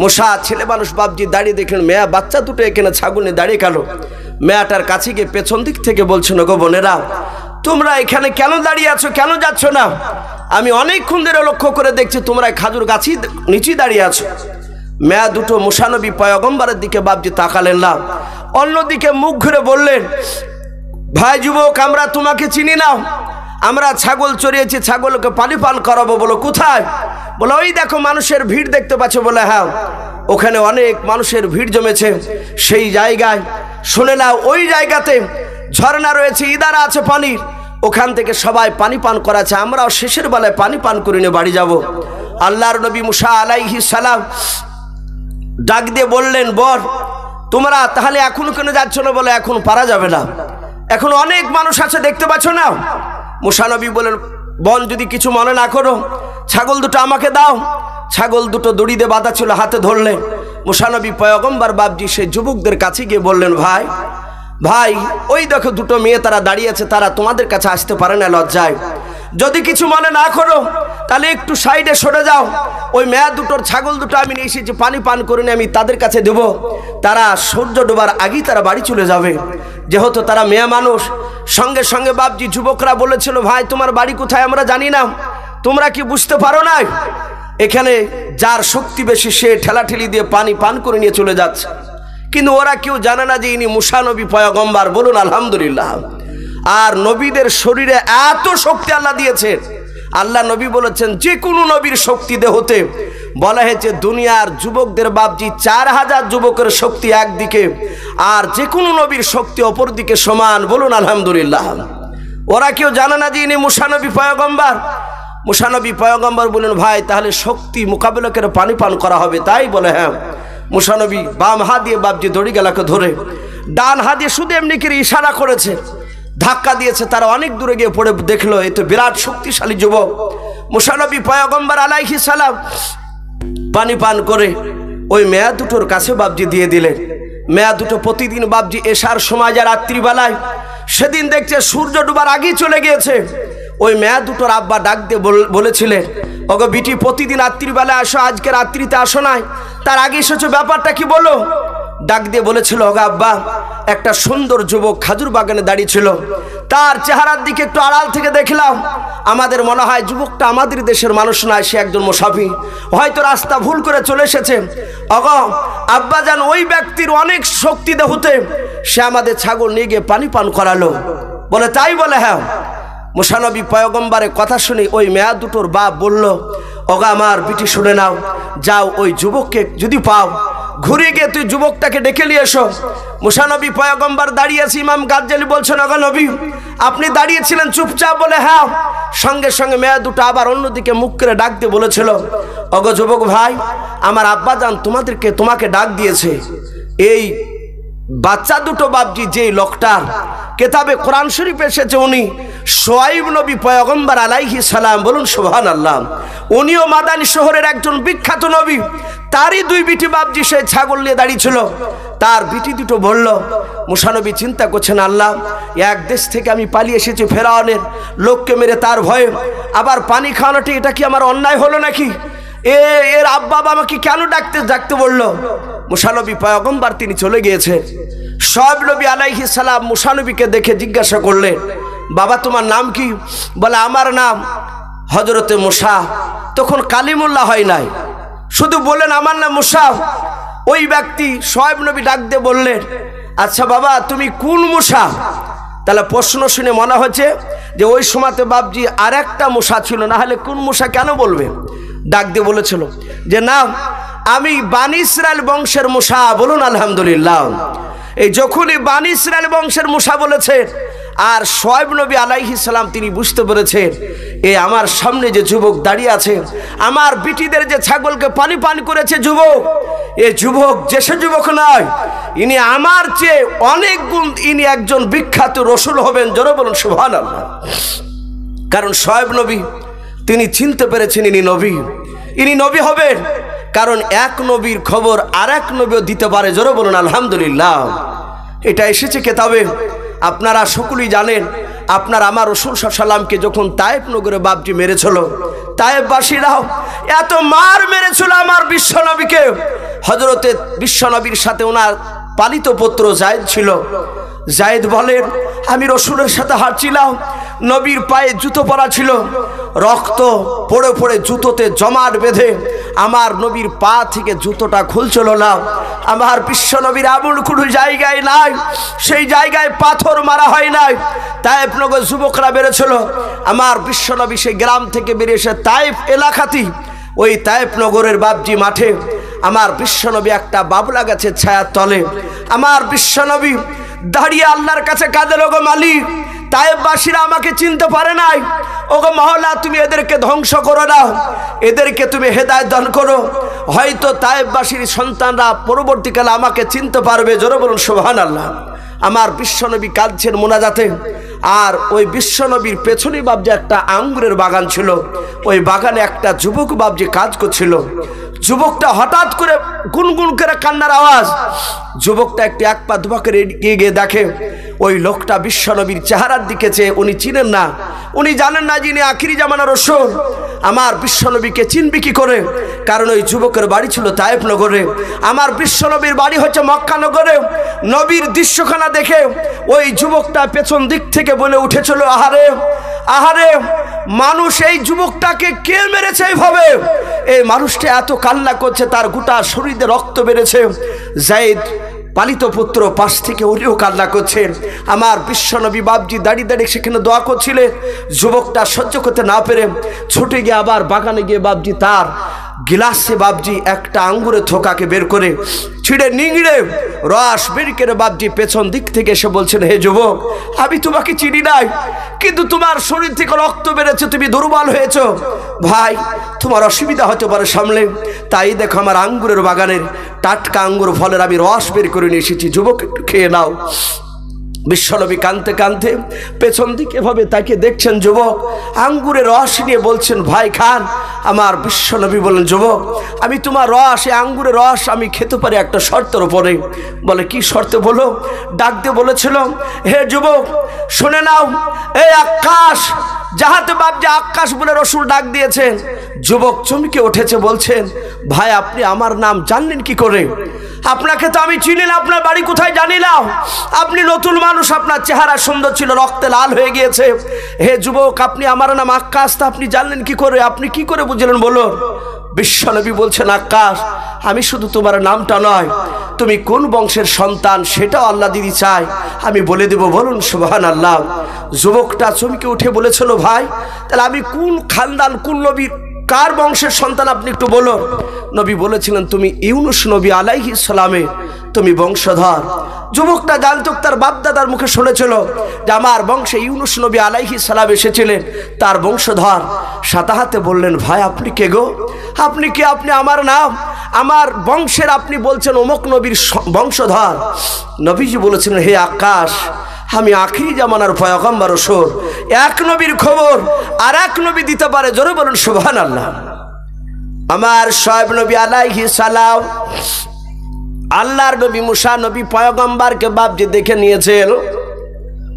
মুসা ছেলে মানুষ বাপজি দাঁড়িয়ে দেখলেন মেয়া বাচ্চা দুটো এখানে ছাগল নিয়ে দাঁড়িয়ে গেল। মেয়াটার কাছে গিয়ে পেছন দিক থেকে বলছেন, গো বোনেরা তোমরা এখানে কেন দাঁড়িয়ে আছো, কেন যাচ্ছ না? আমি অনেকক্ষণ ধরে লক্ষ্য করে দেখছি তোমরা খাজুর গাছই নিচে দাঁড়িয়ে আছো। মেয়া দুটো মুসা নবী পয়গম্বরের দিকে বাপজি তাকালেন না, অন্যদিকে মুখ ঘুরে বললেন, ভাই যুবক আমরা তোমাকে চিনি না, আমরা ছাগল চড়িয়েছি, ছাগলকে পানি পান করাবো। বলো কোথায়? বলো ওই দেখো মানুষের ভিড় দেখতে পাচ্ছ। বলে হ্যাঁ ওখানে অনেক মানুষের ভিড় জমেছে, সেই জায়গায় শুনে নাও ওই জায়গাতে ঝর্ণা রয়েছে, ইদারা আছে পানির, ওখান থেকে সবাই পানি পান করাচ্ছে, আমরাও শেষের বেলায় পানি পান করে নিয়ে বাড়ি যাব। আল্লাহর নবী মুসা আলাইহিস সালাম ডাক দিয়ে বললেন, বর তোমরা তাহলে এখনো কেন যাচ্ছ না? বলে এখন পারা যাবে না, এখন অনেক মানুষ আছে দেখতে পাচ্ছ না। মুসা নবী বলেন, বোন যদি কিছু মনে না করো ছাগল দুটো আমাকে দাও। ছাগল দুটো দড়ি দিয়ে বাঁধা ছিল, হাতে ধরলেন। মুসা নবী পয়গম্বর বাপজি সেই যুবকদের কাছে গিয়ে বললেন, ভাই ভাই ওই দেখো দুটো মেয়ে তারা দাঁড়িয়ে আছে, তারা তোমাদের কাছে আসতে পারে না লজ্জায়, যদি কিছু মনে না করো তাহলে একটু সাইডে সরে যাও। ওই মেয়ে দুটোর ছাগল দুটো আমি নিয়ে এসেছি, পানি পান করে নিয়ে আমি তাদের কাছে দেবো, তারা সূর্য ডোবার আগেই তারা বাড়ি চলে যাবে। যেহেতু তারা মেয়ে মানুষ, সঙ্গে সঙ্গে বাপজি যুবকরা বলেছিল, ভাই তোমার বাড়ি কোথায় আমরা জানি না, তোমরা কি বুঝতে পারো না এখানে যার শক্তি বেশি সে ঠেলাঠেলি দিয়ে পানি পান করে নিয়ে চলে যাচ্ছে। কিন্তু ওরা কেউ জানে না যে ইনি মুসা নবী পয়গম্বর। বলুন আলহামদুলিল্লাহ। আর নবীদের শরীরে এত শক্তি আল্লাহ দিয়েছে, আল্লাহ নবী বলেছেন যে কোনো নবীর শক্তি দেহতে বলা হয়েছে দুনিয়ার যুবকদের বাপজি 4000 যুবকের শক্তি একদিকে, আর যে কোনো নবীর শক্তি অপর দিকে সমান। বলুন আলহামদুলিল্লাহ। ওরা কেউ জানে না যে ইনি মুসা নবী পয়গম্বর। মুসা নবী পয়গম্বর বলেন, ভাই তাহলে শক্তি মোকাবিলা করে পানি পান করা হবে, তাই? বলে হ্যাঁ। মুসা নবী বাম হাত দিয়ে বাপজি দড়ি গেলাকে ধরে ডান হাত দিয়ে শুধু এমনি করে ইশারা করেছে, ধাক্কা দিয়েছে। তারা অনেক দূরে গিয়ে পড়ে দেখলো এ তো বিরাট শক্তিশালী যুবক। মুসা নবী পয়গম্বর আলাইহিস সালাম পানি পান করে ওই মেয়া দুটোর কাছে বাপজি দিয়ে দিলেন। মেয়া দুটো প্রতিদিন বাপজি এশার সময় যা রাত্রিবেলায়, সেদিন দেখছে সূর্য ডুবার আগেই চলে গিয়েছে। ওই মেয়া দুটোর আব্বা ডাক দিয়ে বলেছিলেন, ওগো বিটি প্রতিদিন রাত্রিবেলায় আসো, আজকে রাত্রিতে আসো নাই, তার আগে এসেছো, ব্যাপারটা কি বলো? ডাক দিয়ে বলেছিল, ওগো আব্বা একটা সুন্দর যুবক খাজুর বাগানে দাঁড়িয়ে ছিল, তার চেহারার দিকে একটু আড়াল থেকে দেখলাম, আমাদের মনে হয় যুবকটা আমাদের দেশের মানুষ নয়, সে একজন মুসাফির, হয়তো রাস্তা ভুল করে চলে এসেছে। ওগো আব্বা জান ওই ব্যক্তির অনেক শক্তি দেহতে, সে আমাদের ছাগল নিয়ে গিয়ে পানি পান করালো। বলে তাই? বলে হ্যাঁ। মুসা নবী পয়গম্বরের কথা শুনে ওই মেয়া দুটোর বাপ বলল, ওগো আমার বিটি শুনে নাও, যাও ওই যুবককে যদি পাও ঘুরে গিয়ে তুই যুবকটাকে ডেকে নিয়ে এসো। মুসা নবী পয়গম্বর দাঁড়িয়ে আছে, ইমাম গাজ্জালি বলছেন, ওগো নবী আপনি দাঁড়িয়েছিলেন চুপচাপ? বলে হ্যাঁ। সঙ্গে সঙ্গে মেয়া দুটো আবার অন্যদিকে মুখ করে ডাক দিয়ে বলেছিল, ওগো যুবক ভাই, আমার আব্বা জান তোমাকে ডাক দিয়েছে। এই বাচ্চা দুটো বাপজি যে লোকটার কেতাবে কোরআন শরীফ এসেছে, উনি শুআইব নবী পয়গম্বর আলাইহিস সালাম। বলুন সুবহানাল্লাহ। উনিও মাদানী শহরের একজন বিখ্যাত নবী, তারই দুই বিটি বাপজি সে ছাগল নিয়ে দাঁড়িয়েছিল। তার বিটি দুটো বলল, মুসা নবী চিন্তা করছেন, আল্লাহ এক দেশ থেকে আমি পালিয়ে এসেছি ফেরাউনের লোককে মেরে, তার ভয়ে আবার পানি খাওয়ানোটি এটা কি আমার অন্যায় হলো নাকি? এর আব্বা আমাকে কেন ডাকতে বললো? মুসা নবী পয়গম্বর তিনি চলে গিয়েছে। শুআইব নবী আলাইহিস সালাম মুসা নবীকে দেখে জিজ্ঞাসা করলেন, বাবা তোমার নাম কি? বলে আমার নাম হযরতে মুসা। তখন কালিমুল্লাহ হয় নাই, শুধু বললেন আমার নাম মুসা। ওই ব্যক্তি শুআইব নবী ডাক দিয়ে বললেন, আচ্ছা বাবা তুমি কোন মুসা? তাহলে প্রশ্ন শুনে মনে হচ্ছে যে ওই সময়তে বাপজি আর একটা মুসা ছিল, না হলে কোন মুসা কেন বলবে? ডাক দিয়ে বলেছিল যে না, আমি বানি ইসরাইল বংশের মুসা। বলুন আলহামদুলিল্লাহ। এই যখনই বানি ইসরাইল বংশের মুসা বলেছে, আর শুআইব নবী আলাইহিস সালাম তিনি বুঝতে পেরেছেন এই আমার সামনে যে যুবক দাঁড়িয়ে আছে, আমার বিটিদের যে ছাগলকে পানি পান করেছে যুবক, এই যুবক যে সে যুবক নয়, ইনি আমার চেয়ে অনেক গুণ, ইনি একজন বিখ্যাত রসুল হবেন। জোরে বলুন সুবহানাল্লাহ। কারণ শুআইব নবী তিনি চিনতে পেরেছেন ইনি নবী হবেন, কারণ এক নবীর খবর আর এক নবীও দিতে পারে। জোরে বলুন আলহামদুলিল্লাহ। এটা এসেছে কেতাবে। আপনারা সকলেই জানেন, আপনার আমার রাসূল সাল্লাল্লাহু আলাইহি ওয়াসাল্লামকে যখন তায়েফ নগরে বাপজি মেরেছিল, তায়েফবাসীরাও এত মার মেরেছিল আমার বিশ্বনবীকে। হযরতে বিশ্বনবীর সাথে ওনার পালিত পুত্র যায়েদ ছিল। যায়েদ বলেন, আমি রাসূলের সাথে হাঁটছিলাম, নবীর পায়ে জুতো পরা ছিল, রক্ত পড়ে পড়ে জুতোতে জমাট বেঁধে আমার নবীর পা থেকে জুতোটা খুলছিল না। আমার বিশ্বনবীর এমন কোনো জায়গায় নাই, সেই জায়গায় পাথর মারা হয় নাই। তায়েফ নগর যুবকরা বেড়েছিল, আমার বিশ্বনবী সেই গ্রাম থেকে বেরিয়ে এসে তায়েফ এলাকাতেই, ওই তায়েফ নগরের বাবজি মাঠে আমার বিশ্বনবী একটা বাবলা গাছের ছায়ার তলে আমার বিশ্বনবী দাঁড়িয়ে আল্লাহর কাছে কাঁদেন, ওগো মালিক তায়েববাসীরা আমাকে চিনতে পারে নাই, ওগো মওলা তুমি এদেরকে ধ্বংস করো না, এদেরকে তুমি হেদায়েত দান করো, হয়তো তায়েববাসীর সন্তানরা পরবর্তীকালে আমাকে চিনতে পারবে। জোরে বলুন সুবহানাল্লাহ। আমার বিশ্বনবী কাঁদছেন মোনাজাতে। আর ওই বিশ্বনবীর পেছনে বাবজি একটা আঙ্গুরের বাগান ছিল, ওই বাগানে একটা যুবক বাবজি কাজ করছিল। যুবকটা হঠাৎ করে গুনগুন করে কান্নার আওয়াজ। যুবকটা একটু এক পা দুপা করে এগিয়ে গিয়ে দেখে ওই লোকটা বিশ্বনবীর চেহারার দিকে চেয়ে উনি চিনেন না, উনি জানেন না যিনি আখিরি জামানার রাসূল। আমার বিশ্বনবীকে চিনবি কি করে? কারণ ওই যুবকের বাড়ি ছিল তায়েফ নগরে, আমার বিশ্বনবীর বাড়ি হচ্ছে মক্কা নগরে। নবীর দৃশ্যখানা দেখে ওই যুবকটা পেছন দিক থেকে বলে উঠেছিল, আহারে আহারে, মানুষ এই যুবকটাকে কে মেরেছে এইভাবে? এই মানুষটা এত কান্না করছে, তার গোটা শরীরে রক্ত বেড়েছে। যায়েদ পালিত পুত্র পাশ থেকে উনিও কান্না করছেন। আমার বিশ্বনবী বাবজি দাঁড়িয়ে দাঁড়িয়ে সেখানে দোয়া করছিলেন। যুবকটা সহ্য করতে না পেরে ছুটে গিয়ে আবার বাগানে গিয়ে বাবজি তার গিলাসে বাবজি একটা আঙ্গুরের থোকাকে বের করে ছিঁড়ে নিংড়ে রস বের করে বাবজি পেছন দিক থেকে এসে বলছেন, হে যুবক, আমি তোমাকে চিনি নাই, কিন্তু তোমার শরীর থেকে রক্ত বেড়েছে, তুমি দুর্বল হয়েছো। ভাই তোমার অসুবিধা হতে পারে সামলে, তাই দেখো আমার আঙ্গুরের বাগানের টাটকা আঙ্গুর ফলের আমি রস বের করে নিয়ে এসেছি, যুবক একটু খেয়ে নাও। বিশ্বনবী কাঁদতে কাঁদতে পেছন দিকে এভাবে তাকে দেখছেন। যুবক আঙ্গুরের রস নিয়ে বলছেন, ভাই খান। আমার বিশ্বনবী বলেন, যুবক আমি তোমার রস, এই আঙ্গুরের রস আমি খেতে পারি একটা শর্তের উপরে। বলে কি শর্তে? বলো। ডাক দিয়ে বলেছিল, হে যুবক শুনে নাও, এই আকাশ, যাহাতে বাবজি আকাশ বলে রসুল ডাক দিয়েছেন। যুবক চমকে উঠেছে, বলছেন, ভাই আপনি আমার নাম জানলেন কি করে? আপনাকে তো আমি চিনি না, আপনার বাড়ি কোথায় জানি না, আপনি নতুন মানুষ, আপনার চেহারা সুন্দর ছিল, রক্তে লাল হয়ে গিয়েছে। হে যুবক আপনি আমার নাম আকাশ, তা আপনি জানলেন কি করে? আপনি কি করে বুঝলেন বলুন? বিশ্বনবী বলছেন, আকাশ আমি শুধু তোমার নামটা নয়, তুমি কোন বংশের সন্তান সেটাও আল্লাহ দিদি চাই, আমি বলে দেব। বলুন সুবহানাল্লাহ। যুবকটা চমকে উঠে বলেছিল, ভাই তাহলে আমি কোন খানদান, কোন নবীর কার বংশের সন্তান আপনি একটু বলো। নবী বলেছিলেন, তুমি ইউনুস নবী আলাইহিস সালামে তুমি বংশধর। যুবকটা জানতো, তার বাপদাদার মুখে শুনেছিল যে আমার বংশে ইউনুস নবী আলাইহিস সালাম এসেছিলেন, তার বংশধর। সাথে হাতে বললেন, ভাই আপনি কে গো? আপনি কে? আপনি আমার নাম, আমার বংশের আপনি বলছেন অমুক নবীর বংশধর। নবীজি বলেছিলেন, হে আকাশ, আমি আখিরি জামানার পয়গম্বর রাসূল, এক নবীর খবর আর এক নবী দিতে পারে। জোরে বলুন সুবহানাল্লাহ। আমার শোয়েব নবী আলাইহিস সালাম, আল্লাহর নবী মুসা নবী পয়গম্বরকে বাপজি দেখে নিয়েছিল,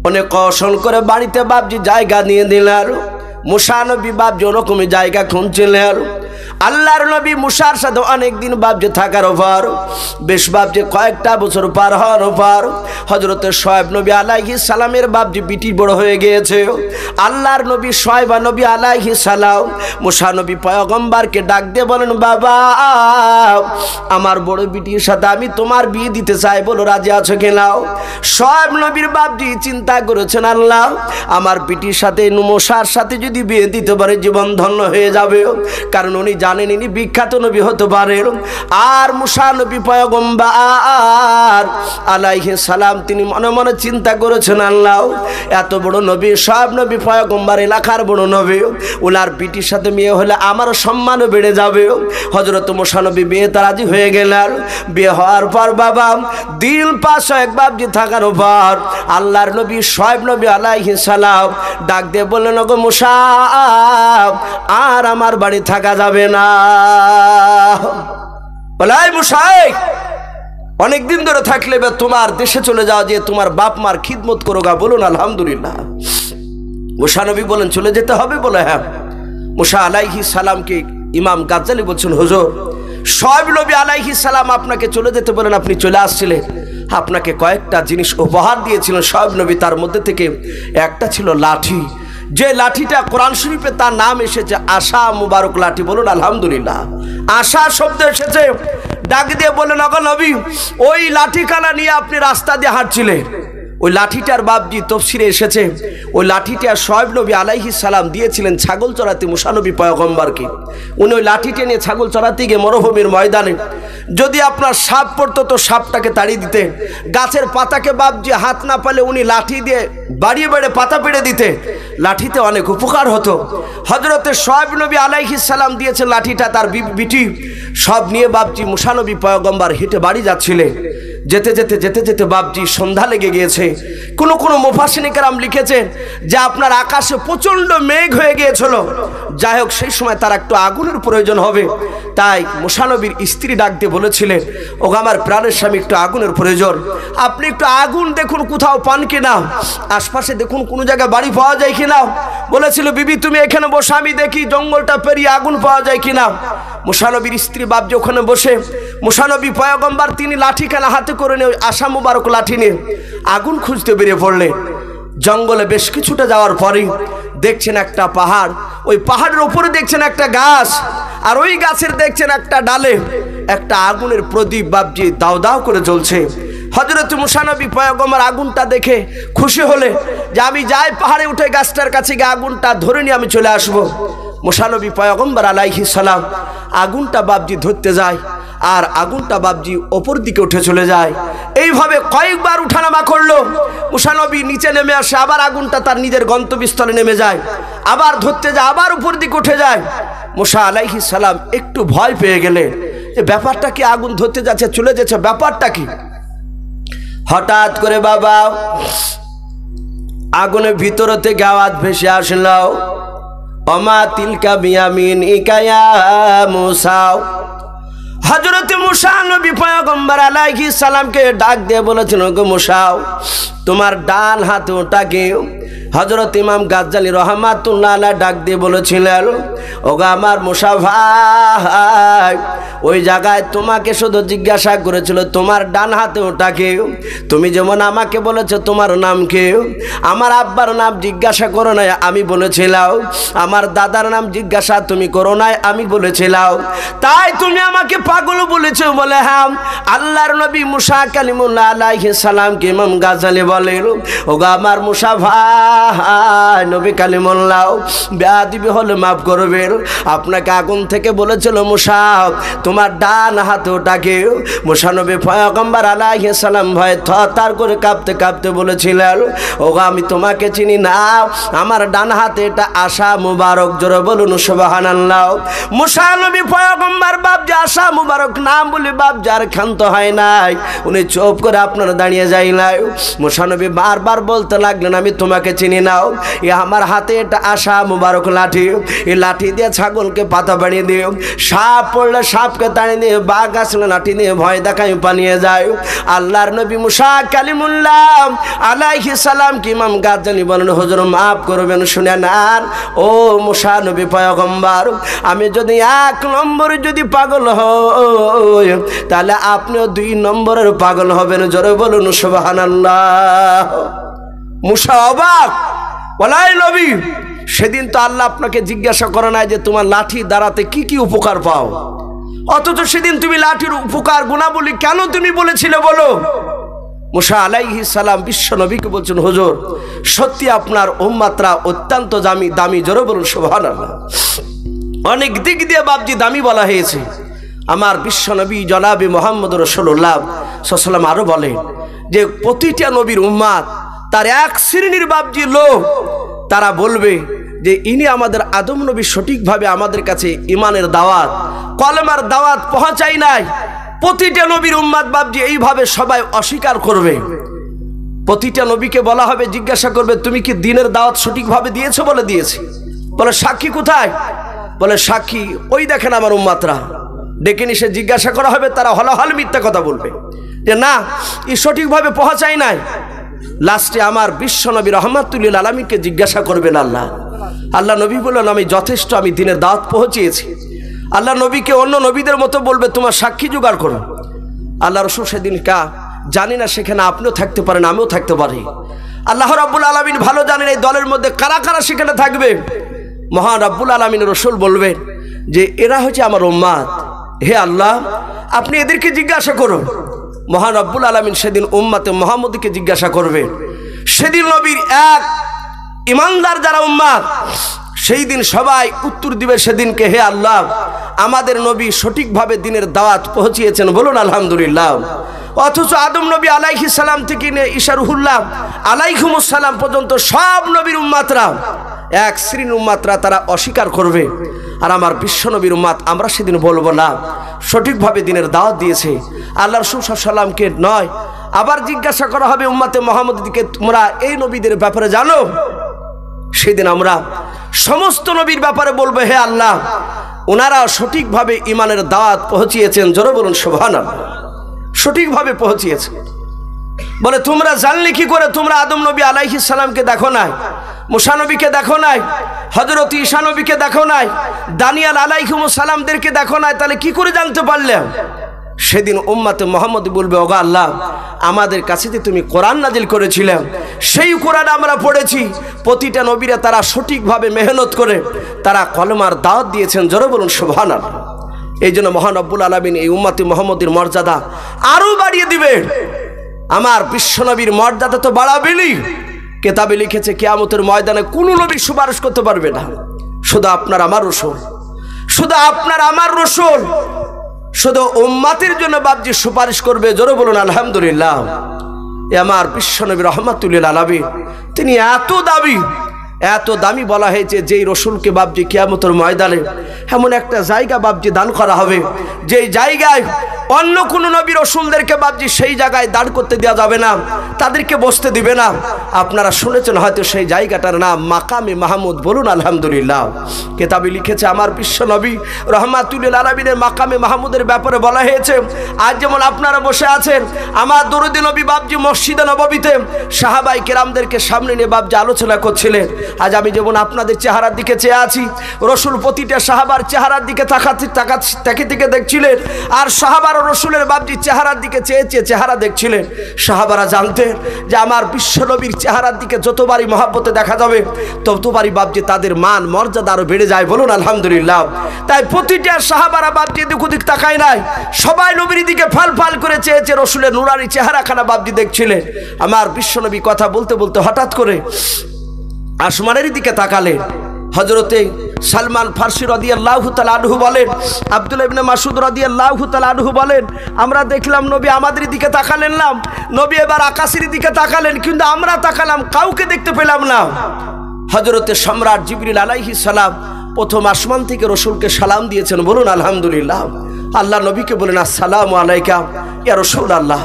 অনেক কৌশল করে বাড়িতে বাপজি জায়গা নিয়ে দিলেন। মুসা নবী বাপজি ওরকমই জায়গা খুঁজছিলেন। আল্লাহর নবী মুসার সাথে অনেকদিন বাপজি থাকার পর, বেশ বাপজি কয়েকটা বছর পার হওয়ার পর হযরত শোয়েব নবী আলাইহিস সালামের বাপজি বিটি বড় হয়ে গিয়েছে। আল্লাহর নবী শোয়েব নবী আলাইহিস সালাম মুসা নবী পয়গম্বরকে ডাক দিয়ে বলেন, বাবা আমার বড় বিটির সাথে আমি তোমার বিয়ে দিতে চাই, বলো রাজি আছো কিনা? শোয়েব নবীর বাপজি চিন্তা করেছেন, আল্লাহ আমার বিটির সাথে মুসার সাথে যদি বিয়ে দিতে পারে জীবন ধন্য হয়ে যাবে, কারণ উনি জানেন ইনি বিখ্যাত নবী হতে পারেন। আর মুসা নবী পয়গম্বর আলাইহিস সালাম তিনি মনে মনে চিন্তা করেছেন, আল্লাহ এত বড় নবী, সব নবী পয়গম্বর, এলাকার বড় নবী, ওনার বিটির সাথে বিয়ে হলে আমার সম্মানও বেড়ে যাবে। হযরত মুসা নবী বিয়েতে রাজি হয়ে গেলেন। বিয়ে হওয়ার পর বাবা দিল পাশ এক বাপজি থাকার পর আল্লাহর নবী শোয়েব নবী আলাইহিস সালাম ডাক দিয়ে বললেন, ওগো মুসা আর আমার বাড়ি থাকা যাবে না। বলে, মুসা অনেকদিন ধরে থাকলে তোমার দেশে চলে যাও, যে তোমার বাপ মার খিদমত করো গা। বলুন আলহামদুলিল্লাহ। মুসা নবী বলেন, চলে যেতে হবে? বলে হ্যাঁ। মুসা আলাইহিস সালামকে ইমাম গাজ্জালি বলছেন, হুজুর শোয়েব নবী আলাইহিস সালাম আপনাকে চলে যেতে বলেন, আপনি চলে আসছিলেন, আপনাকে কয়েকটা জিনিস উপহার দিয়েছিলেন শোয়েব নবী, তার মধ্যে থেকে একটা ছিল লাঠি, যে লাঠিটা কোরআন শরীফে তার নাম এসেছে আশা মুবারক লাঠি। বলুন আলহামদুলিল্লাহ। আশা শব্দ এসেছে। ডাক দিয়ে বলেন, ওগো নবী ওই লাঠিখানা নিয়ে আপনি রাস্তা দিয়ে হাঁটছিলেন, ওই লাঠিটার বাপজি তফসিরে এসেছে, ওই লাঠিটা শোয়েব নবী আলাইহিস সালাম দিয়েছিলেন ছাগল চড়াতে মুসা নবী পয়গম্বরকে। উনি ওই লাঠিটা নিয়ে ছাগল চড়াতে গিয়ে মরুভূমির ময়দানে যদি আপনার সাপ পড়তো তো সাপটাকে তাড়িয়ে দিতে, গাছের পাতাকে বাপজি হাত না পালে উনি লাঠি দিয়ে বাড়িয়ে বাড়িয়ে পাতা পেড়ে দিতে, লাঠিতে অনেক উপকার হতো। হযরতে শোয়েব নবী আলাইহিস সালাম দিয়েছেন লাঠিটা, তার বিটি সব নিয়ে বাপজি মুসা নবী পয়গম্বর হেঁটে বাড়ি যাচ্ছিলেন। যেতে যেতে যেতে যেতে বাপজি সন্ধ্যা লেগে গিয়েছে। কোনো কোনো মুফাসসিরিন কেরাম লিখেছেন যে আপনার আকাশে প্রচণ্ড মেঘ হয়ে গিয়েছিল। যাই হোক, সেই সময় তার একটু আগুনের প্রয়োজন হবে, তাই মুসা নবীর স্ত্রী ডাক দিয়ে বলেছিলেন, ও আমার প্রাণের স্বামী, একটু আগুনের প্রয়োজন, আপনি একটু আগুন দেখুন কোথাও পান কিনা, আশপাশে দেখুন কোনো জায়গায় বাড়ি পাওয়া যায় কিনা। বলেছিল, বিবি তুমি এখানে বসে, আমি দেখি জঙ্গলটা পেরিয়ে আগুন পাওয়া যায় কিনা। মুসা নবীর স্ত্রী বাপজি ওখানে বসে, মুসা নবী পয়গম্বর তিনি লাঠিখানা হাতে করে নিয়ে, ওই আশা মুবারক লাঠি নিয়ে আগুন খুঁজতে বেরিয়ে পড়লেন। জঙ্গলে বেশ কিছুটা যাওয়ার পরে দেখছেন একটা পাহাড়, ওই পাহাড়ের উপরে দেখছেন একটা গাছ, আর ওই গাছের দেখছেন একটা ডালে একটা আগুনের প্রদীপ বাপজি দাও দাও করে জ্বলছে। হযরত মুসা নবী পয়গম্বর আগুনটা দেখে খুশি হলে যে আমি যাই পাহাড়ে উঠে গাছটার কাছে গিয়ে আগুনটা ধরে নিয়ে আমি চলে আসবো। মুসা নবী পয়গম্বর আলাইহিস সালাম আগুনটা বাপজি ধরতে যায়, আর আগুনটা বাপজি ওপর দিকে উঠে চলে যায়। এইভাবে কয়েকবার উঠানামা করলো। মুসা নবী নিচে নেমে আসে, আবার আগুনটা তার নিজের গন্তব্যস্থলে নেমে যায়, আবার ধরতে যায়, আবার উপর দিকে উঠে যায়। মুসা আলাইহিস সালাম একটু ভয় পেয়ে গেলেন যে ব্যাপারটা কি, আগুন ধরতে যাচ্ছে চলে যাচ্ছে, ব্যাপারটা কি। হঠাৎ করে বাবা আগুনের ভিতর থেকে আওয়াজ ভেসে আসলো, ওমা তিলকা বিয়ামিনিকা ইয়া মুসা। হযরতে মুসা নবী পয়গম্বর আলাইহিস সালামকে ডাক দিয়ে বলেছেন, গো মুসা, তোমার ডান হাতে ওটাকে। হযরত ইমাম গাজ্জালী রাহমাতুল্লাহ আলাইহি ডাক দিয়ে বলেছিলেন, ওগো আমার মুসা ভাই, ওই জায়গায় তোমাকে শুধু জিজ্ঞাসা করেছিল তোমার ডান হাতে ওটাকে। তুমি যেমন আমাকে বলেছো তোমার নাম কে, আমার আব্বার নাম জিজ্ঞাসা করো নাই, আমি বলেছিলাম। আমার দাদার নাম জিজ্ঞাসা তুমি করো নাই, আমি বলেছিলাম। তাই তুমি আমাকে পাগল বলেছো বলে, হ্যাঁ। আল্লাহর নবী মুসা কালিমুল্লাহ আলাইহিস সালামকে ইমাম গাজ্জালী বলেন, ওগো আমার মুসা ভাই, নবী কালিমুল্লাহ বেয়াদবি হলে মাফ করবেন, আপনাকে আগুন থেকে বলেছিল মুসা তোমার ডান হাতে ওটাকে। মুসা নবী পয়গম্বর আলাইহিস সালাম ভয়ে থরথর করে কাঁপতে কাঁপতে বলেছিলেন, ওগো আমি তোমাকে চিনি না, আমার ডান হাতে এটা আশা মুবারক। জোরে বলুন সুবহানাল্লাহ। মুসা নবী পয়গম্বর বাপজি আশা মুবারক নাম বলে বাপজি আর ক্ষান্ত হয় নাই, উনি চুপ করে আপনার দাঁড়িয়ে যাই নাই। মুসা নবী বারবার বলতে লাগলেন, আমি তোমাকে চিনি না, এ আমার হাতে এটা আশা মুবারক লাঠি, এই লাঠি দিয়ে ছাগলকে পাতা বানিয়ে দিও, সাপ পড়লে সাপকে তাড়িয়ে দিয়ে, বাঘ আসলে লাঠি দিয়ে ভয় দেখাই পালিয়ে যায়। আল্লাহর নবী মুসা কালিমুল্লাহ আলাইহিস সালাম কি ইমাম গাজ্জালী বলেন, হুজুর মাফ করবেন, শুনেন। আর ও মুসা নবী পয়গম্বর, আমি যদি 1 নম্বরে যদি পাগল হই, তাহলে আপনিও 2 নম্বরের পাগল হবেন। জোরে বলুন সুবহানাল্লাহ। মুসা অবাক, বলাই নবী, সেদিন তো আল্লাহ আপনাকে জিজ্ঞাসা করে নাই যে তোমার লাঠি দ্বারাতে কি কি উপকার পাও, অথচ সেদিন তুমি লাঠির উপকার গুণাবলী কেন তুমি বলেছিলে বলো। মুসা আলাইহিস সালাম বিশ্ব নবীকে বলছেন, হুজুর সত্যি আপনার উম্মতরা অত্যন্ত দামি। জোরে বলুন সুবহানাল্লাহ। অনেক দিক দিয়ে বাপজি দামি বলা হয়েছে। আমার বিশ্ব নবী জনাবে মুহাম্মদ রাসূলুল্লাহ সাল্লাল্লাহু আলাইহি ওয়াসাল্লাম আরো বলেন যে প্রতিটা নবীর উম্মত তার এক শ্রেণীর বাপজি লোক, তারা বলবে যে ইনি আমাদের আদম নবী সঠিকভাবে আমাদের কাছে ইমানের দাওয়াত, কলেমার দাওয়াত পৌঁছায় নাই। প্রতিটা নবীর উম্মত বাপজি এইভাবে সবাই অস্বীকার করবে। প্রতিটা নবীকে বলা হবে, জিজ্ঞাসা করবে তুমি কি দ্বীনের দাওয়াত সঠিকভাবে দিয়েছো? বলে দিয়েছি। বলে সাক্ষী কোথায়? বলে সাক্ষী ওই দেখেন আমার উম্মতরা। ডেকে নিয়ে জিজ্ঞাসা করা হবে, তারা হলাহল মিথ্যা কথা বলবে যে না, ই সঠিকভাবে পৌঁছায় নাই। লাস্টে আমার বিশ্ব নবী রাহমাতুল লিল আলামিনকে জিজ্ঞাসা করবেন আল্লাহ নবী বললেন, আমি যথেষ্ট, আমি দ্বীনের দাওয়াত পৌঁছিয়েছি। আল্লাহ নবীকে অন্য নবীদের মতো বলবে, তোমার সাক্ষী জোগাড় করো। আল্লাহ রাসূল সেদিন জানি না, সেখানে আপনিও থাকতে পারেন, আমিও থাকতে পারি। আল্লাহ রাব্বুল আলামিন ভালো জানেন এই দলের মধ্যে কারা কারা সেখানে থাকবে। মহান রাব্বুল আলামিনের রাসূল বলবেন যে এরা হচ্ছে আমার উম্মত, হে আল্লাহ আপনি এদেরকে জিজ্ঞাসা করুন। মহান রাব্বুল আলামিন সেদিন উম্মতে মুহাম্মদকে জিজ্ঞাসা করবেন সেদিন নবীর এক ইমানদার যারা উম্মাত সেই দিন সবাই উত্তর দিবে সেদিনকে, হে আল্লাহ, আমাদের নবী সঠিকভাবে দিনের দাওয়াত পৌঁছিয়েছেন, বলুন আলহামদুলিল্লাহ। অথচ আদম নবী আলাইহিস সালাম থেকে নিয়ে ঈসা রুহুল্লাহ আলাইহিমুস সালাম পর্যন্ত সব নবীর উম্মাতরা, এক শ্রেণীর উম্মাতরা তারা অস্বীকার করবে। আর আমার বিশ্ব নবীর উম্মাত আমরা সেদিন বলবো না, সঠিকভাবে দিনের দাওয়াত দিয়েছে আল্লাহ রাসূল সাল্লাল্লাহু আলাইহি সাল্লামকে নয়। আবার জিজ্ঞাসা করা হবে উম্মাতে মুহাম্মদীকে, তোমরা এই নবীদের ব্যাপারে জানো? সেদিন আমরা সমস্ত নবীর ব্যাপারে বলবো, হে আল্লাহ, ওনারা সঠিকভাবে ইমানের দাওয়াত পৌঁছিয়েছেন, জোরে বলুন সুবহানাল্লাহ, সঠিকভাবে পৌঁছিয়েছে। বলে তোমরা জানলে কি করে? তোমরা আদম নবী আলাইহিস সালামকে দেখো নাই, মুসা নবীকে দেখো নাই, হযরত ঈসা নবীকে দেখো নাই, দানিয়েল আলাইহিমুস সালামদেরকে দেখো নাই, তাহলে কি করে জানতে পারলে? সেদিন উম্মতে মুহাম্মদ বলবে, ওগো আল্লাহ, আমাদের কাছে যে তুমি কোরআন নাজিল করেছিলে সেই কোরআন আমরা পড়েছি। প্রতিটা নবীরা তারা সঠিকভাবে মেহনত করে তারা কলমার দাওয়াত দিয়েছেন, জোরে বলুন সুবহানাল্লাহ। এই জন্য মহান রব্বুল আলামিন এই উম্মতে মুহাম্মদের মর্যাদা আরো বাড়িয়ে দিবে। আমার বিশ্বনবীর মর্যাদা তো বাড়াবেনই। কিতাবে লিখেছে কিয়ামতের ময়দানে কোনো নবী সুপারিশ করতে পারবে না, শুধু আপনার আমার রাসূল, শুধু আপনার আমার রাসূল, শুধু উম্মতের জন্য বাপজি সুপারিশ করবে, জোরে বলুন আলহামদুলিল্লাহ। এ আমার বিশ্বনবী রাহমাতুল লিল আলামিন, তিনি এত দামি বলা হয়েছে যেই রসুলকে বাপজি কিয়ামতের ময়দানে এমন একটা জায়গা বাপজি দান করা হবে, যেই জায়গায় অন্য কোনো নবী রসুলদেরকে বাপজি সেই জায়গায় দাঁড় করতে দেওয়া যাবে না, তাদেরকে বসতে দিবে না। আপনারা শুনেছেন হয়তো সেই জায়গাটার নাম মাকামে মাহমুদ, বলুন আলহামদুলিল্লাহ। কিতাবে লিখেছে আমার বিশ্ব নবী রাহমাতুল লিল আলামিনের মাকামে মাহমুদের ব্যাপারে বলা হয়েছে, আজ যেমন আপনারা বসে আছেন আমার দরুদি নবী বাপজি মসজিদে নববীতে সাহাবাই কেরামদেরকে সামনে নিয়ে বাপজি আলোচনা করছিলেন। আজ আমি যেমন আপনাদের চেহারার দিকে চেয়ে আছি, রসুল প্রতিটা সাহাবার চেহারার দিকে তাকিয়ে দেখছিলেন, আর সাহাবার রসুলের বাপজি চেহারার দিকে চেয়ে চেহারা দেখছিলেন। সাহাবারা জানতেন যে আমার বিশ্ব নবীর চেহারার দিকে যতবারই মহব্বতে দেখা যাবে ততবারই বাপজি তাদের মান মর্যাদা আরো বেড়ে যায়, বলুন আলহামদুলিল্লাহ। তাই প্রতিটা সাহাবারা বাপজি এদিক ওদিক তাকায় নাই, সবাই নবীর দিকে ফাল ফাল করে চেয়ে রসুলের নুরানি চেহারাখানা বাপজি দেখছিলেন। আমার বিশ্ব নবী কথা বলতে বলতে হঠাৎ করে আসমানের দিকে তাকালেন। হযরতে সালমান ফারসি রাদিয়াল্লাহু তাআলা আনহু বলেন, আব্দুল্লাহ ইবনে মাসউদ রাদিয়াল্লাহু তাআলা আনহু বলেন, আমরা দেখলাম নবী আমাদের দিকে তাকালেন না, নবী এবার আকাশের দিকে তাকালেন, কিন্তু আমরা তাকালাম কাউকে দেখতে পেলাম না। হযরতে সম্রাট জিবরিল আলাইহিস সালাম প্রথম আসমান থেকে রসুলকে সালাম দিয়েছেন, বলুন আলহামদুলিল্লাহ। আল্লাহ নবীকে বলেন, আসসালামু আলাইকা ইয়া রাসূলুল্লাহ।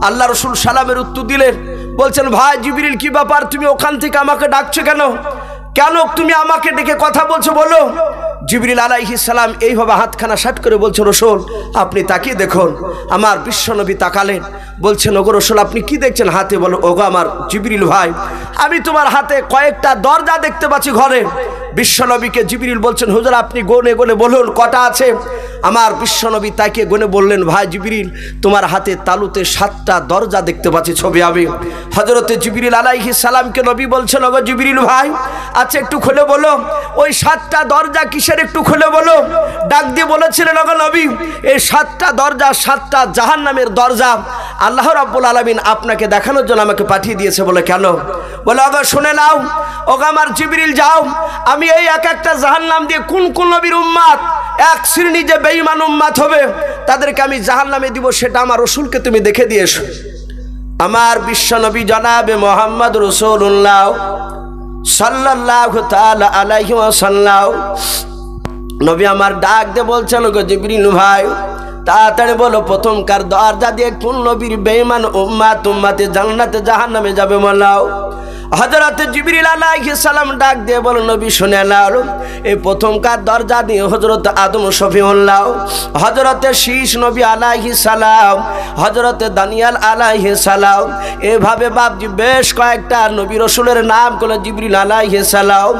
আল্লাহ রসুল সালামের উত্তর দিলেন, বলছেন, ভাই জিবরিল কি ব্যাপার, তুমি ওখান থেকে আমাকে ডাকছো কেন? কেন তুমি আমাকে ডেকে কথা বলছো, বলো। জিবরিল আলাইহিস সালাম এইভাবে হাতখানা শাট করে বলছে, রসুল আপনি তাকিয়ে দেখুন। আমার বিশ্বনবী তাকালেন, বলছেন, ওগো রসুল আপনি কি দেখছেন হাতে? বলো, ওগো আমার জিবরিল ভাই, আমি তোমার হাতে কয়েকটা দরজা দেখতে পাচ্ছি ঘরে। বিশ্বনবীকে জিবরিল বলছেন, হুজুর আপনি গনে গনে বলুন কটা আছে। আমার বিশ্বনবী তাকে গনে বললেন, ভাই জিবরিল তোমার হাতে তালুতে 7টা দরজা দেখতে পাচ্ছি ছবি আমি। হযরতে জিবরিল আলাইহিস সালামকে নবী বলছেন, ওগো জিবরিল ভাই আচ্ছা একটু খুলে বলো ওই 7টা দরজা কিসের, একটু খুলে বলো। ডাক দিয়ে বলেছিলেন, ওগো নবী এই 7টা দরজা 7টা জাহান্নামের দরজা আল্লাহ রাব্বুল আলামিন আপনাকে দেখানোর জন্য আমাকে পাঠিয়ে দিয়েছে। বলে কেন? বলে ওগো শুনে নাও, ওগো আমার জিবরিল যাও, আমি এই এক একটা জাহান্নাম দিয়ে কোন কোন নবীর উম্মত এক শ্রেণী যে বেঈমান উম্মত হবে তাদেরকে আমি জাহান্নামে দিব, সেটা আমার রাসূলকে তুমি দেখে দিয়ে এসো। আমার বিশ্ব নবী জনাবে মুহাম্মদ রাসূলুল্লাহ সাল্লাল্লাহু তাআলা আলাইহি ওয়াসাল্লাম নবী আমার ডাক দিয়ে বলছেন, ওগো জিবরিল ভাই তাড়াতাড়ি বলো প্রথমকার দরজা দিয়ে কোন নবীর বেঈমান উম্মতে জান্নাতে জাহান্নামে যাবে বলাও। হযরত জিবরিল আলাইহিস সালাম ডাক দিয়ে বলেন, নবী শুনে নাও, এই প্রথমকার দরজা দিয়ে হযরত আদম শফিউল্লাহ, হযরত শীষ নবী আলাইহিস সালাম, হযরত দানিয়েল আলাইহিস সালাম, এভাবে বাপজি বেশ কয়েকটা নবী রাসূলের নাম করলো জিবরিল আলাইহিস সালাম।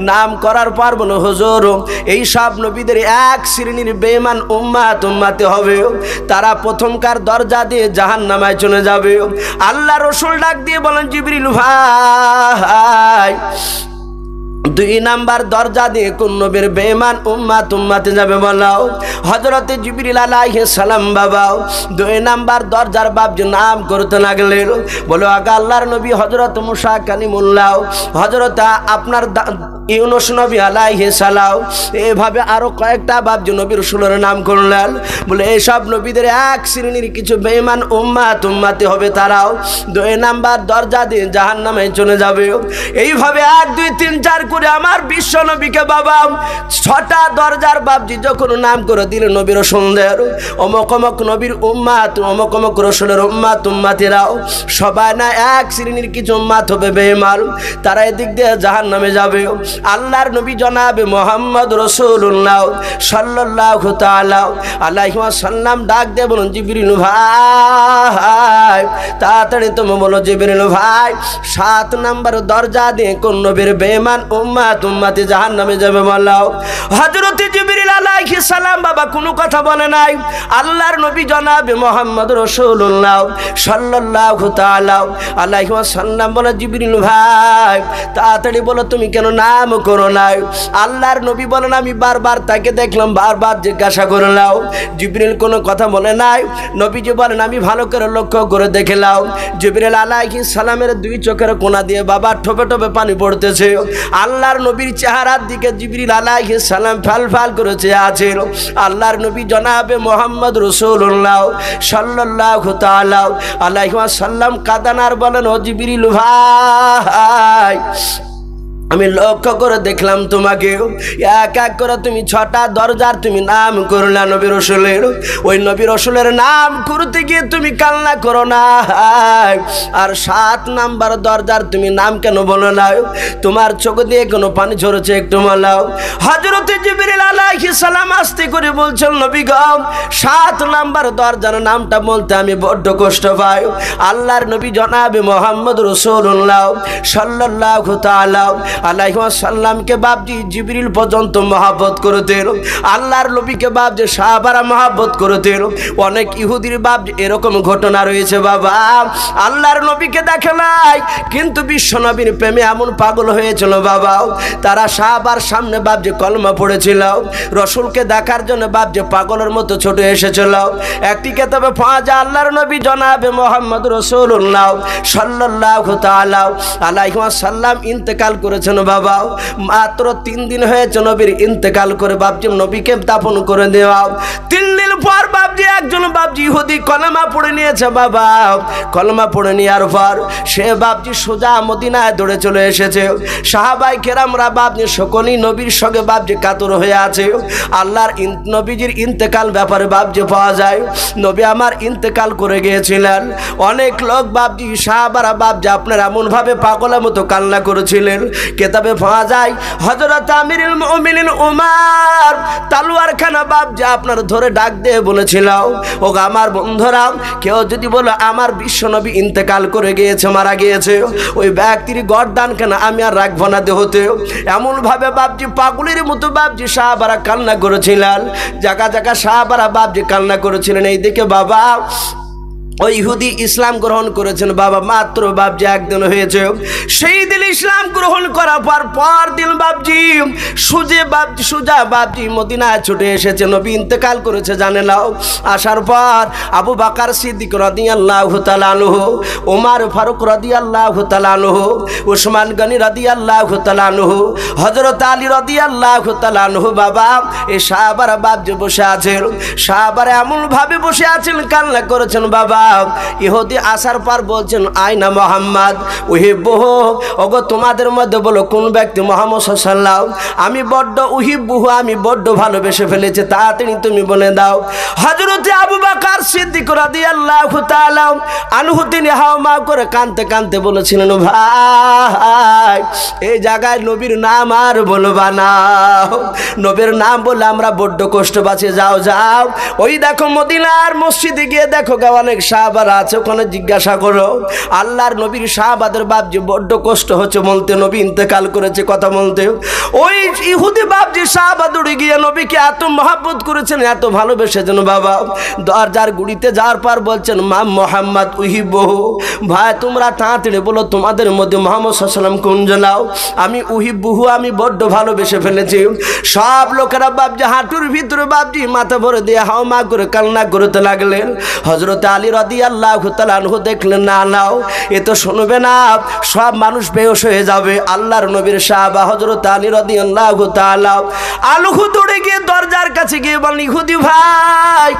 নাম করার পর বলো, হুজুর এই সব নবীদের এক শ্রেণীর বেঈমান উম্মতে হবে, তারা প্রথমকার দরজা দিয়ে জাহান্নামে চলে যাবে। আল্লাহ রাসূল ডাক দিয়ে বলেন, জিবরিল ভাই দুই নাম্বার দরজা দিয়ে কোন নবীর বেঈমান উম্মতে যাবে বলাও? হযরতে জিবরিল আলাইহিস সালাম বাবা দুই নাম্বার দরজার বাবজি নাম করতে লাগলেন। বলো আগা আল্লাহর নবী হযরত মুসা কালিমুল্লাহ, হযরত আপনার ইউনুস নবী আলাইহিস সালাম, এভাবে আরো কয়েকটা বাবজি নবী রাসূলের নাম করলেন। বলে এইসব নবীদের এক শ্রেণীর কিছু বেঈমান উম্মতে হবে, তারাও দুই নাম্বার দরজা দিয়ে জাহান্নামে চলে যাবে। এইভাবে 1 2 3 4 করে আমার বিশ্ব নবীকে বাবা 6টা দরজার বাবজি যখন নাম করে দিলেন নবী রাসূলদের, অমুক অমুক নবীর উম্মত, অমুক অমুক রাসূলের উম্মতেরাও সবাই না এক শ্রেণীর কিছু উম্মত হবে বেঈমান, তারা এদিক দিয়ে জাহান্নামে যাবে। আল্লাহর নবী জনাবে মুহাম্মদ রাসূলুল্লাহ সাল্লাল্লাহু তাআলা আলাইহি ওয়াসাল্লাম ডাক দিয়ে বলেন, জিবরিল ভাই তাড়াতাড়ি তুমি বলো, জিবরিল ভাই 7 নাম্বার দরজা দিয়ে কোন নবীর বেঈমান উম্মতে জাহান্নামে যাবে বলো? হযরত জিবরিল আলাইহিস সালাম বাবা কোনো কথা বলে নাই। আল্লাহর নবী জনাবে মুহাম্মদ রাসূলুল্লাহ সাল্লাল্লাহু তাআলা আলাইহি ওয়াসাল্লাম বলে, জিবরিল ভাই তাড়াতাড়ি বলো তুমি কেন নাম করো নাই? আল্লাহর নবী বলেন, আমি বারবার তাকে দেখলাম, বারবার জিজ্ঞাসা করলাম, জিবরিল কোনো কথা বলে নাই। নবীজি বলেন, আমি ভালো করে লক্ষ্য করে দেখলাম জিবরিল আলাইহিস সালামের 2 চোখের কোণা দিয়ে বাবা ঠোপে ঠোপে পানি পড়তেছে। আল্লাহর নবীর চেহারার দিকে জিবরিল আলাইহিস সালাম ফাল করেছে আছে। আল্লাহর নবী জনাবে মুহাম্মদ রাসূলুল্লাহ সাল্লাল্লাহু তাআলা আলাইহি ওয়াসাল্লাম কাঁদানার বলেন, ও জিবরিল ভাই আমি লক্ষ্য করে দেখলাম তোমাকে এক এক করে তুমি 6টা দরজার তুমি নাম করলা নবী রাসূলের। ওই নবী রাসূলের নাম করতে গিয়ে তুমি কান্না করো না, আর 7 নাম্বার দরজার তুমি নাম কেন বলো না? তোমার চোখ দিয়ে কোনো পানি ঝরেছে একটু বলাও? হযরত জিবরিল আলাইহিস সালাম আস্তে করে বলছেন, নবী গো 7 নাম্বার দরজার নামটা বলতে আমি বড্ড কষ্ট পাই। আল্লাহর নবী জনাবে মুহাম্মদ রাসূলুল্লাহ সাল্লাল্লাহু তাআলা আলাইহি ওয়াসাল্লামকে বাপজি জিবরিল পর্যন্ত মহব্বত করতেন। আল্লাহর নবীকে বাপজি সাহাবারা মহব্বত করতেন। অনেক ইহুদির বাপজি এরকম ঘটনা রয়েছে বাবা, আল্লাহর নবীকে দেখে নাই কিন্তু বিশ্ব নবীর প্রেমে এমন পাগল হয়েছিল বাবা, তারা সাহাবার সামনে বাপজি কলমা পড়েছিল, রসুলকে দেখার জন্য বাপজি পাগলের মতো ছুটে এসেছিল। একটি কিতাবে পাওয়া যায় আল্লাহর নবী জনাবে মুহাম্মদ রাসূলুল্লাহ সাল্লাল্লাহু তাআলা আলাইহি ওয়াসাল্লাম ইন্তেকাল করেছেন বাবা। মাত্র 3 দিন হয়েছে নবীর ইন্তেকাল করে বাপজি নবীকে দাফন করে দেওয়া। 3 দিন পর বাপজি একজন বাপজি ইহুদি কলমা পড়ে নিয়েছে বাবা। কলমা পড়ে নেওয়ার পর সে বাপজি সোজা মদিনায় দৌড়ে চলে এসেছে। সাহাবাই কেরামরা বাপজি সকলেই নবীর সঙ্গে বাপজি কাতর হয়ে আছে। আল্লাহর নবীজির ইন্তেকাল ব্যাপারে বাপজি পাওয়া যায়, নবী আমার ইন্তেকাল করে গিয়েছিলেন। অনেক লোক বাপজি সাহাবারা বাপজি আপনার এমনভাবে পাগলের মতো কান্না করেছিলেন। কেতাবে পাওয়া যায় হযরত আমিরুল মুমিনিন উমর তালোয়ারখানা বাপজি আপনার ধরে ডাক দিয়ে বলেছিল, ও আমার বন্ধুরা কেউ যদি বলে আমার বিশ্বনবী ইন্তেকাল করে গিয়েছে, মারা গিয়েছে, ওই ব্যক্তির গর্দান কেন আমি আর রাখবো না দেহতে। এমনভাবে বাপজি পাগলের মতো বাপজি সাহাবারা কান্না করেছিলেন। জায়গা জায়গা সাহাবারা বাপজি কান্না করেছিলেন। এইদিকে বাবা ওই ইহুদি ইসলাম গ্রহণ করেছেন বাবা, মাত্র বাপজি 1 দিন হয়েছে। সেই দিন ইসলাম গ্রহণ করার পর দিন বাপজি সুজা বাপজি মদিনায় ছুটে এসেছে। নবী ইন্তেকাল করেছে জানে নাও। আসার পর আবু বকর সিদ্দিক রাদিয়াল্লাহু তাআলা আনহু, ওমর ফারুক রাদিয়াল্লাহু তাআলা আনহু, উসমান গনি রাদিয়াল্লাহু তাআলা আনহু, হযরত আলী রাদিয়াল্লাহু তাআলা আনহু বাবা এই সাহাবারা বাপজি বসে আছেন। সাহাবারা এমন ভাবে বসে আছেন কান্না করেছেন বাবা। ইহুদি আসার পর বলছেন, আয়না মুহাম্মদ উহিব্বুহু, ওগো তোমাদের মধ্যে বলো কোন ব্যক্তি মুহাম্মদ সাল্লাল্লাহু আলাইহি ওয়াসাল্লাম আমি বড্ড উহিব্বুহু আমি বড্ড ভালোবেসে ফেলেছি, তাড়াতাড়ি তুমি বলে দাও। হযরত আবু বকর সিদ্দিক রাদিয়াল্লাহু তাআলা আনহু তিনি হাওমা করে কাঁদতে কাঁদতে বলেছিলেন, ভাই এই জায়গায় নবীর নাম আর বলবা না, নবীর নাম বলে আমরা বড্ড কষ্ট পাচ্ছি, যাও যাও ওই দেখো মদিনার মসজিদে গিয়ে দেখো অনেক সাহাবারা আছে, ওখানে জিজ্ঞাসা করো। আল্লাহর নবীর সাহাবাদের বাপজি বড্ড কষ্ট হচ্ছে বলতে, নবী ইন্তেকাল করেছে কথা বলতে। ওই ইহুদি বাপজি সাহাবা দৌড়ে গিয়ে নবীকে এত মহব্বত করেছেন, এত ভালোবেসেছেন বাবা। দরজার গুড়িতে যাওয়ার পর বলছেন, মা মুহাম্মদ উহিব্বুহু, ভাই তোমরা তাড়াতাড়ি বলো তোমাদের মধ্যে মুহাম্মদ সাল্লাল্লাহু আলাইহি ওয়াসাল্লাম কোন শুনে নাও, আমি উহিব্বুহু, আমি বড্ড ভালোবেসে ফেলেছি। সব লোকেরা বাপজি হাঁটুর ভিতরে বাপজি মাথা ভরে দিয়ে হাওমা করে কান্না করতে লাগলেন। হযরত আলী রাদিয়াল্লাহু তাআলা আনহু দেখলেন না নাও, এ তো শুনবে না, সব মানুষ বেহুশ হয়ে যাবে। আল্লাহর নবীর সাহাবা হযরত আলী রাদিয়াল্লাহু তাআলা আনহু দৌড়ে গিয়ে দরজার কাছে গিয়ে বলেন, ইহুদি ভাই,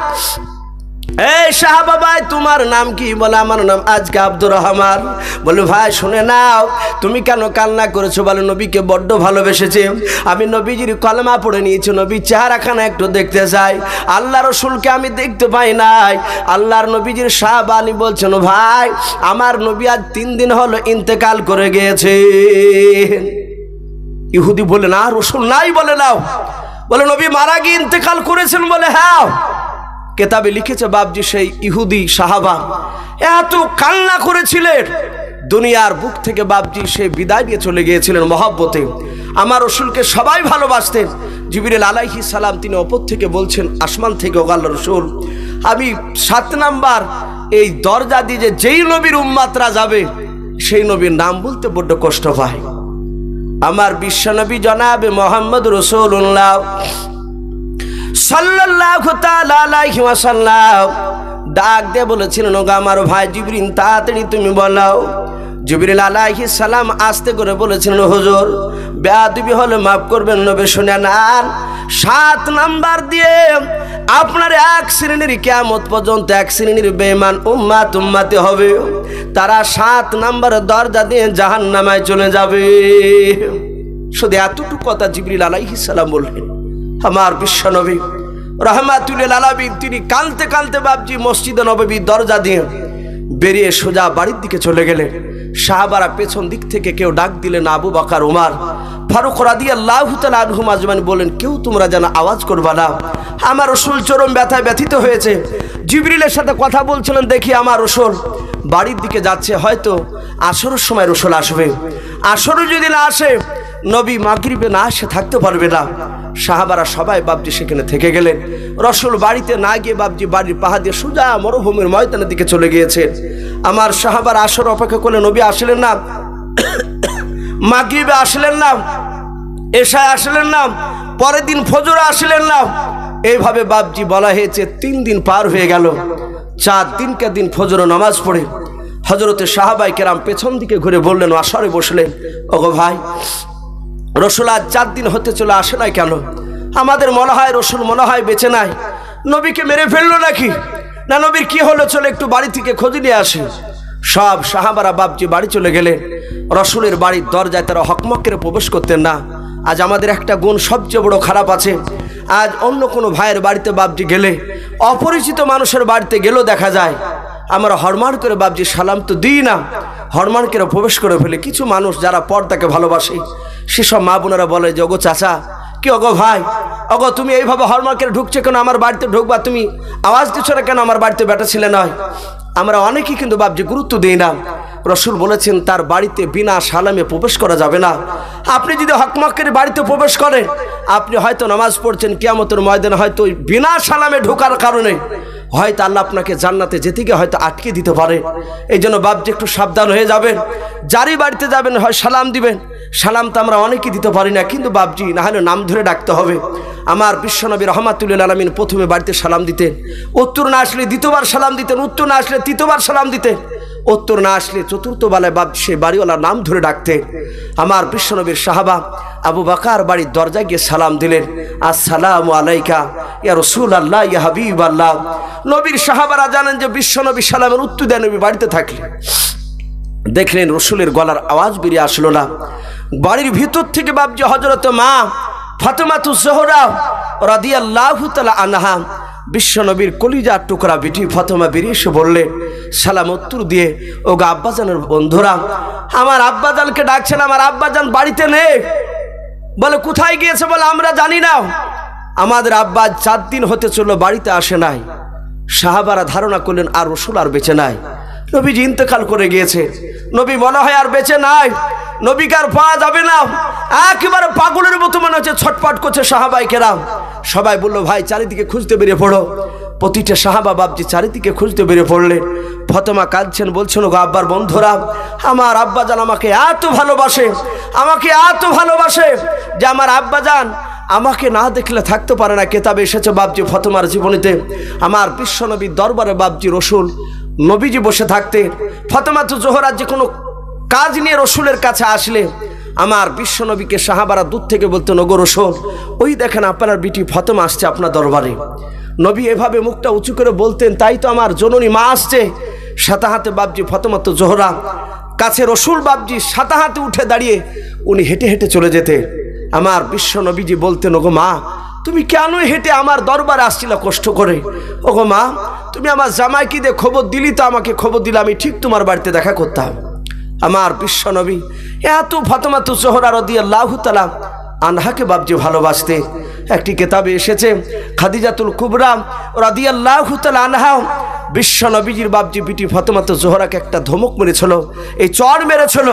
এই সাহাবা ভাই, তোমার নাম কি? বলে আমার নাম আজকে আব্দুর রহমান। বলে ভাই শুনে নাও, তুমি কেন কান্না করেছো? বলে নবীকে বড্ড ভালোবেসেছে, আমি নবীজির কলমা পড়ে নিয়েছি, নবীর চেহারাখানা একটু দেখতে চাই, আল্লাহ রসুলকে আমি দেখতে পাই নাই। আল্লাহর নবীজির সাহাবা আলী বলছেন, ভাই আমার নবী আজ 3 দিন হলো ইন্তেকাল করে গিয়েছে। ইহুদি বলে না, রসুল নাই। বলে নাও, বলে নবী মারা গিয়ে ইন্তেকাল করেছেন। বলে হ্যাঁ। কেতাবে লিখেছে বাপজি সেই ইহুদি সাহাবা এত কান্না করেছিলেন, দুনিয়ার বুক থেকে বাপজি সে বিদায় নিয়ে চলে গিয়েছিলেন মহব্বতে। আমার রসুলকে সবাই ভালোবাসতেন। জিবরিল আলাইহিস সালাম তিনি ওপর থেকে বলছেন, আসমান থেকে, ওগো আল্লাহর রসুল, আমি 7 নাম্বার এই দরজা দিয়ে যেই নবীর উম্মাতরা যাবে সেই নবীর নাম বলতে বড্ড কষ্ট পায়। আমার বিশ্বনবী জনাবে মোহাম্মদ রাসূলুল্লাহ সাল্লাল্লাহু তাআলা আলাইহি ওয়াসাল্লাম ডাক দিয়ে বলেছিলেন, ওগো আমার ভাই জিবরিল, তাড়াতাড়ি তুমি বলাও। জিবরিল আলাইহিস সালাম আস্তে করে বলেছিলেন, হুজুর বেয়াদবি হলে মাফ করবেন, নবী শুনে নেন, 7 নাম্বার দিয়ে আপনার 1 শ্রেণীর কিয়ামত পর্যন্ত 1 শ্রেণীর বেঈমান উম্মতি হবে, তারা 7 নাম্বার দরজা দিয়ে জাহান্নামে চলে যাবে। শুধু এতটুকু কথা জিবরিল আলাইহিস সালাম বললেন। আমার বিশ্বনবী রাহমাতুল লিল আলামিন তিনি কাঁদতে কাঁদতে বাপজি মসজিদে নববীর দরজা দিয়ে বেরিয়ে সোজা বাড়ির দিকে চলে গেলেন। সাহাবারা পেছন দিক থেকে কেউ ডাক দিলেন, আবু বকর, ওমর, ফারুক রাদিয়াল্লাহু তাআলা আনহুম আজমাইন বলেন, কেউ তোমরা যেন আওয়াজ করবা না, আমার রাসূল চরম ব্যথায় ব্যথিত হয়েছে। জিবরিলের সাথে কথা বলছিলেন, দেখি আমার রাসূল বাড়ির দিকে যাচ্ছে, হয়তো আসরের সময় রাসূল আসবে, আসরে যদি না আসে নবী মাগরিবে না আসে থাকতে পারবে না। সাহাবারা সবাই বাপজি সেখানে থেকে গেলেন। রাসূল বাড়িতে না গিয়ে বাপজি বাড়ির পাহা দিয়ে সোজা মরুভূমির ময়দানের দিকে চলে গিয়েছেন। আমার সাহাবারা আসর অপেক্ষা করলে, নবী আসলেন না, মাগরিবে আসলেন না, এশায় আসলেন না, পরের দিন ফজরে আসলেন না। এইভাবে বাপজি বলা হয়েছে 3 দিন পার হয়ে গেল। 4 দিনকে দিন ফজর নামাজ পড়ে হযরতে সাহাবায়ে কেরাম পেছন দিকে ঘুরে বললেন, আসরে বসলেন, ওগো ভাই, রসুল আজ 4 দিন হতে চলে আসে নাই কেন? আমাদের মনে হয় রসুল মনে হয় বেঁচে নাই, নবীকে মেরে ফেললো নাকি? না নবীর কি হলো, চলে একটু বাড়ি থেকে খোঁজ নিয়ে আসে। সব সাহাবারা বাপজি বাড়ি চলে গেলেন। রসুলের বাড়ির দরজায় তারা হকমক করে প্রবেশ করতেন না। আজ আমাদের একটা গুণ সবচেয়ে বড় খারাপ আছে, আজ অন্য কোনো ভাইয়ের বাড়িতে বাপজি গেলে, অপরিচিত মানুষের বাড়িতে গেলেও দেখা যায় আমরা হরমার করে বাপজি সালাম তো দিই না, হরমার করে প্রবেশ করে ফেলে। কিছু মানুষ যারা পর্দাকে ভালোবাসে সেসব মা বোনেরা বলে যে, ওগো চাচা, কি ওগো ভাই, ওগো তুমি এইভাবে হরমার করে ঢুকছে কেন? আমার বাড়িতে ঢুকবা, তুমি আওয়াজ দিচ্ছ না কেন? আমার বাড়িতে বেটা ছেলে নয়। আমরা অনেকেই কিন্তু বাপজি গুরুত্ব দিই না। রসুল বলেছেন তার বাড়িতে বিনা সালামে প্রবেশ করা যাবে না। আপনি যদি হকমক্কের বাড়িতে প্রবেশ করেন, আপনি হয়তো নামাজ পড়ছেন, কিয়ামতের ময়দানে হয়তো বিনা সালামে ঢোকার কারণে হয়তো আল্লাহ আপনাকে জান্নাতে যেতে গিয়ে হয়তো আটকে দিতে পারে। এই জন্য বাপজি একটু সাবধান হয়ে যাবেন। যারই বাড়িতে যাবেন হয় সালাম দিবেন। সালাম তো আমরা অনেকেই দিতে পারি না, কিন্তু বাপজি না হলে নাম ধরে ডাকতে হবে। আমার বিশ্বনবী রাহমাতুল লিল আলামিন প্রথমে বাড়িতে সালাম দিতেন, উত্তর না আসলে দ্বিতীয়বার সালাম দিতেন, উত্তর না আসলে তৃতীয়বার সালাম দিতেন, উত্তর না আসলে চতুর্থ বেলায় বাপজি সেই বাড়িওয়ালার নাম ধরে ডাকতেন। আমার বিশ্বনবীর সাহাবা আবু বকর বাড়ির দরজায় গিয়ে সালাম দিলেন, আসসালামু আলাইকা ইয়া রাসূলুল্লাহ ইয়া হাবিবাল্লাহ। নবীর সাহাবারা জানেন যে বিশ্বনবী সালামের উত্তর দেন নবী বাড়িতে থাকলে। দেখলেন রসুলের গলার আওয়াজ বেরিয়ে আসলো না। বাড়ির ভিতর থেকে বাপজি হযরত মা ফাতেমাতুজ জোহরা রাদিয়াল্লাহু তাআলা আনহা, বিশ্বনবীর কলিজার টুকরা বেটি ফাতেমা বেরিয়ে এসে বললেন সালাম উত্তর দিয়ে, ওগো আব্বাজানের বন্ধুরা, আমার আব্বাজানকে ডাকছেন, আমার আব্বাজান বাড়িতে নেই। বলে কোথায় গিয়েছে? বলে আমরা জানি না, আমাদের আব্বা 4 দিন হতে চললো বাড়িতে আসে নাই। সাহাবারা ধারণা করলেন আর রসুল আর বেঁচে নাই, নবীজি ইন্তেকাল করে গিয়েছে, নবী মনে হয় আর বেঁচে নাই, নবীকে আর পাওয়া যাবে না। একেবারে পাগলের মতো মনে হচ্ছে, ছটপট করছে সাহাবায়ে কেরাম। সবাই বললো ভাই চারিদিকে খুঁজতে বেরিয়ে পড়ো। প্রতিটা সাহাবা বাপজি চারিদিকে খুঁজতে বেরিয়ে পড়লেন। ফাতেমা কাঁদছেন, বলছেন গো আব্বার বন্ধুরা, আমার আব্বাজান আমাকে এত ভালোবাসে, আমাকে এত ভালোবাসে যে আমার আব্বাজান আমাকে না দেখলে থাকতে পারে না। কেতাবে এসেছে বাপজি ফাতেমার জীবনীতে, আমার বিশ্বনবীর দরবারে বাপজি রসুল নবীজি বসে থাকতে, ফাতেমা তো জোহরা যে কোনো কাজ নিয়ে রসুলের কাছে আসলে আমার বিশ্বনবীকে সাহাবারা দূর থেকে বলতেন, ওগো রসুল, ওই দেখেন আপনার বিটি ফাতেমা আসছে আপনার দরবারে। নবী এভাবে মুখটা উঁচু করে বলতেন, তাই তো আমার জননী মা আসছে। সাথে হাতে বাপজি ফাতেমা তো জোহরা কাছে রসুল বাপজি সাথে হাতে উঠে দাঁড়িয়ে উনি হেঁটে হেঁটে চলে যেতেন। আমার বিশ্বনবীজি বলতেন, ওগো মা, তুমি কেন হেঁটে আমার দরবারে আসছিল কষ্ট করে? ওগো মা, তুমি আমার জামাইকে দিয়ে খবর দিলি তো আমাকে খবর দিলে আমি ঠিক তোমার বাড়িতে দেখা করতাম। আমার বিশ্বনবী এত ফাতেমা তো জোহরা রাদিয়াল্লাহু তাআলা আনহাকে বাপজি ভালোবাসতে। একটি কিতাবে এসেছে খাদিজাতুল কুবরা রাদিয়াল্লাহু তাআলা আনহা বিশ্বনবীজির বাপজি বিটি ফাতেমা তো জোহরাকে একটা ধমক মেরেছিল, এই চড় মেরেছিল।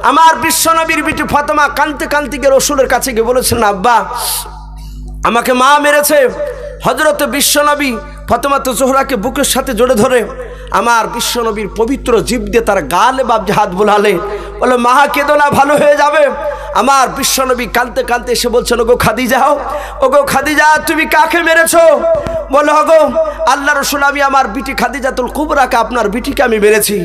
আমার বিশ্বনবীর বিটি ফাতেমা কাঁদতে কাঁদতে গিয়ে রসুলের কাছে গিয়ে বলেছেন, আব্বা আমাকে মা মেরেছে। হযরত বিশ্বনবী ফাতেমা তো জোহরাকে বুকের সাথে জড়ে ধরে আমার বিশ্বনবীর পবিত্র জীব দিয়ে তার গালে বাপজি হাত বুলালে, বলে মা কেঁদো না, ভালো হয়ে যাবে। আমার বিশ্বনবী কাঁদতে কাঁদতে এসে বলছেন, ওগো খাদিজা, ওগো খাদিজা, তুমি কাকে মেরেছো? বলে ওগো আল্লাহ রসুল, আমি আমার বিটি খাদিজাতুল কুবরাকে, আপনার বিটিকে আমি মেরেছি।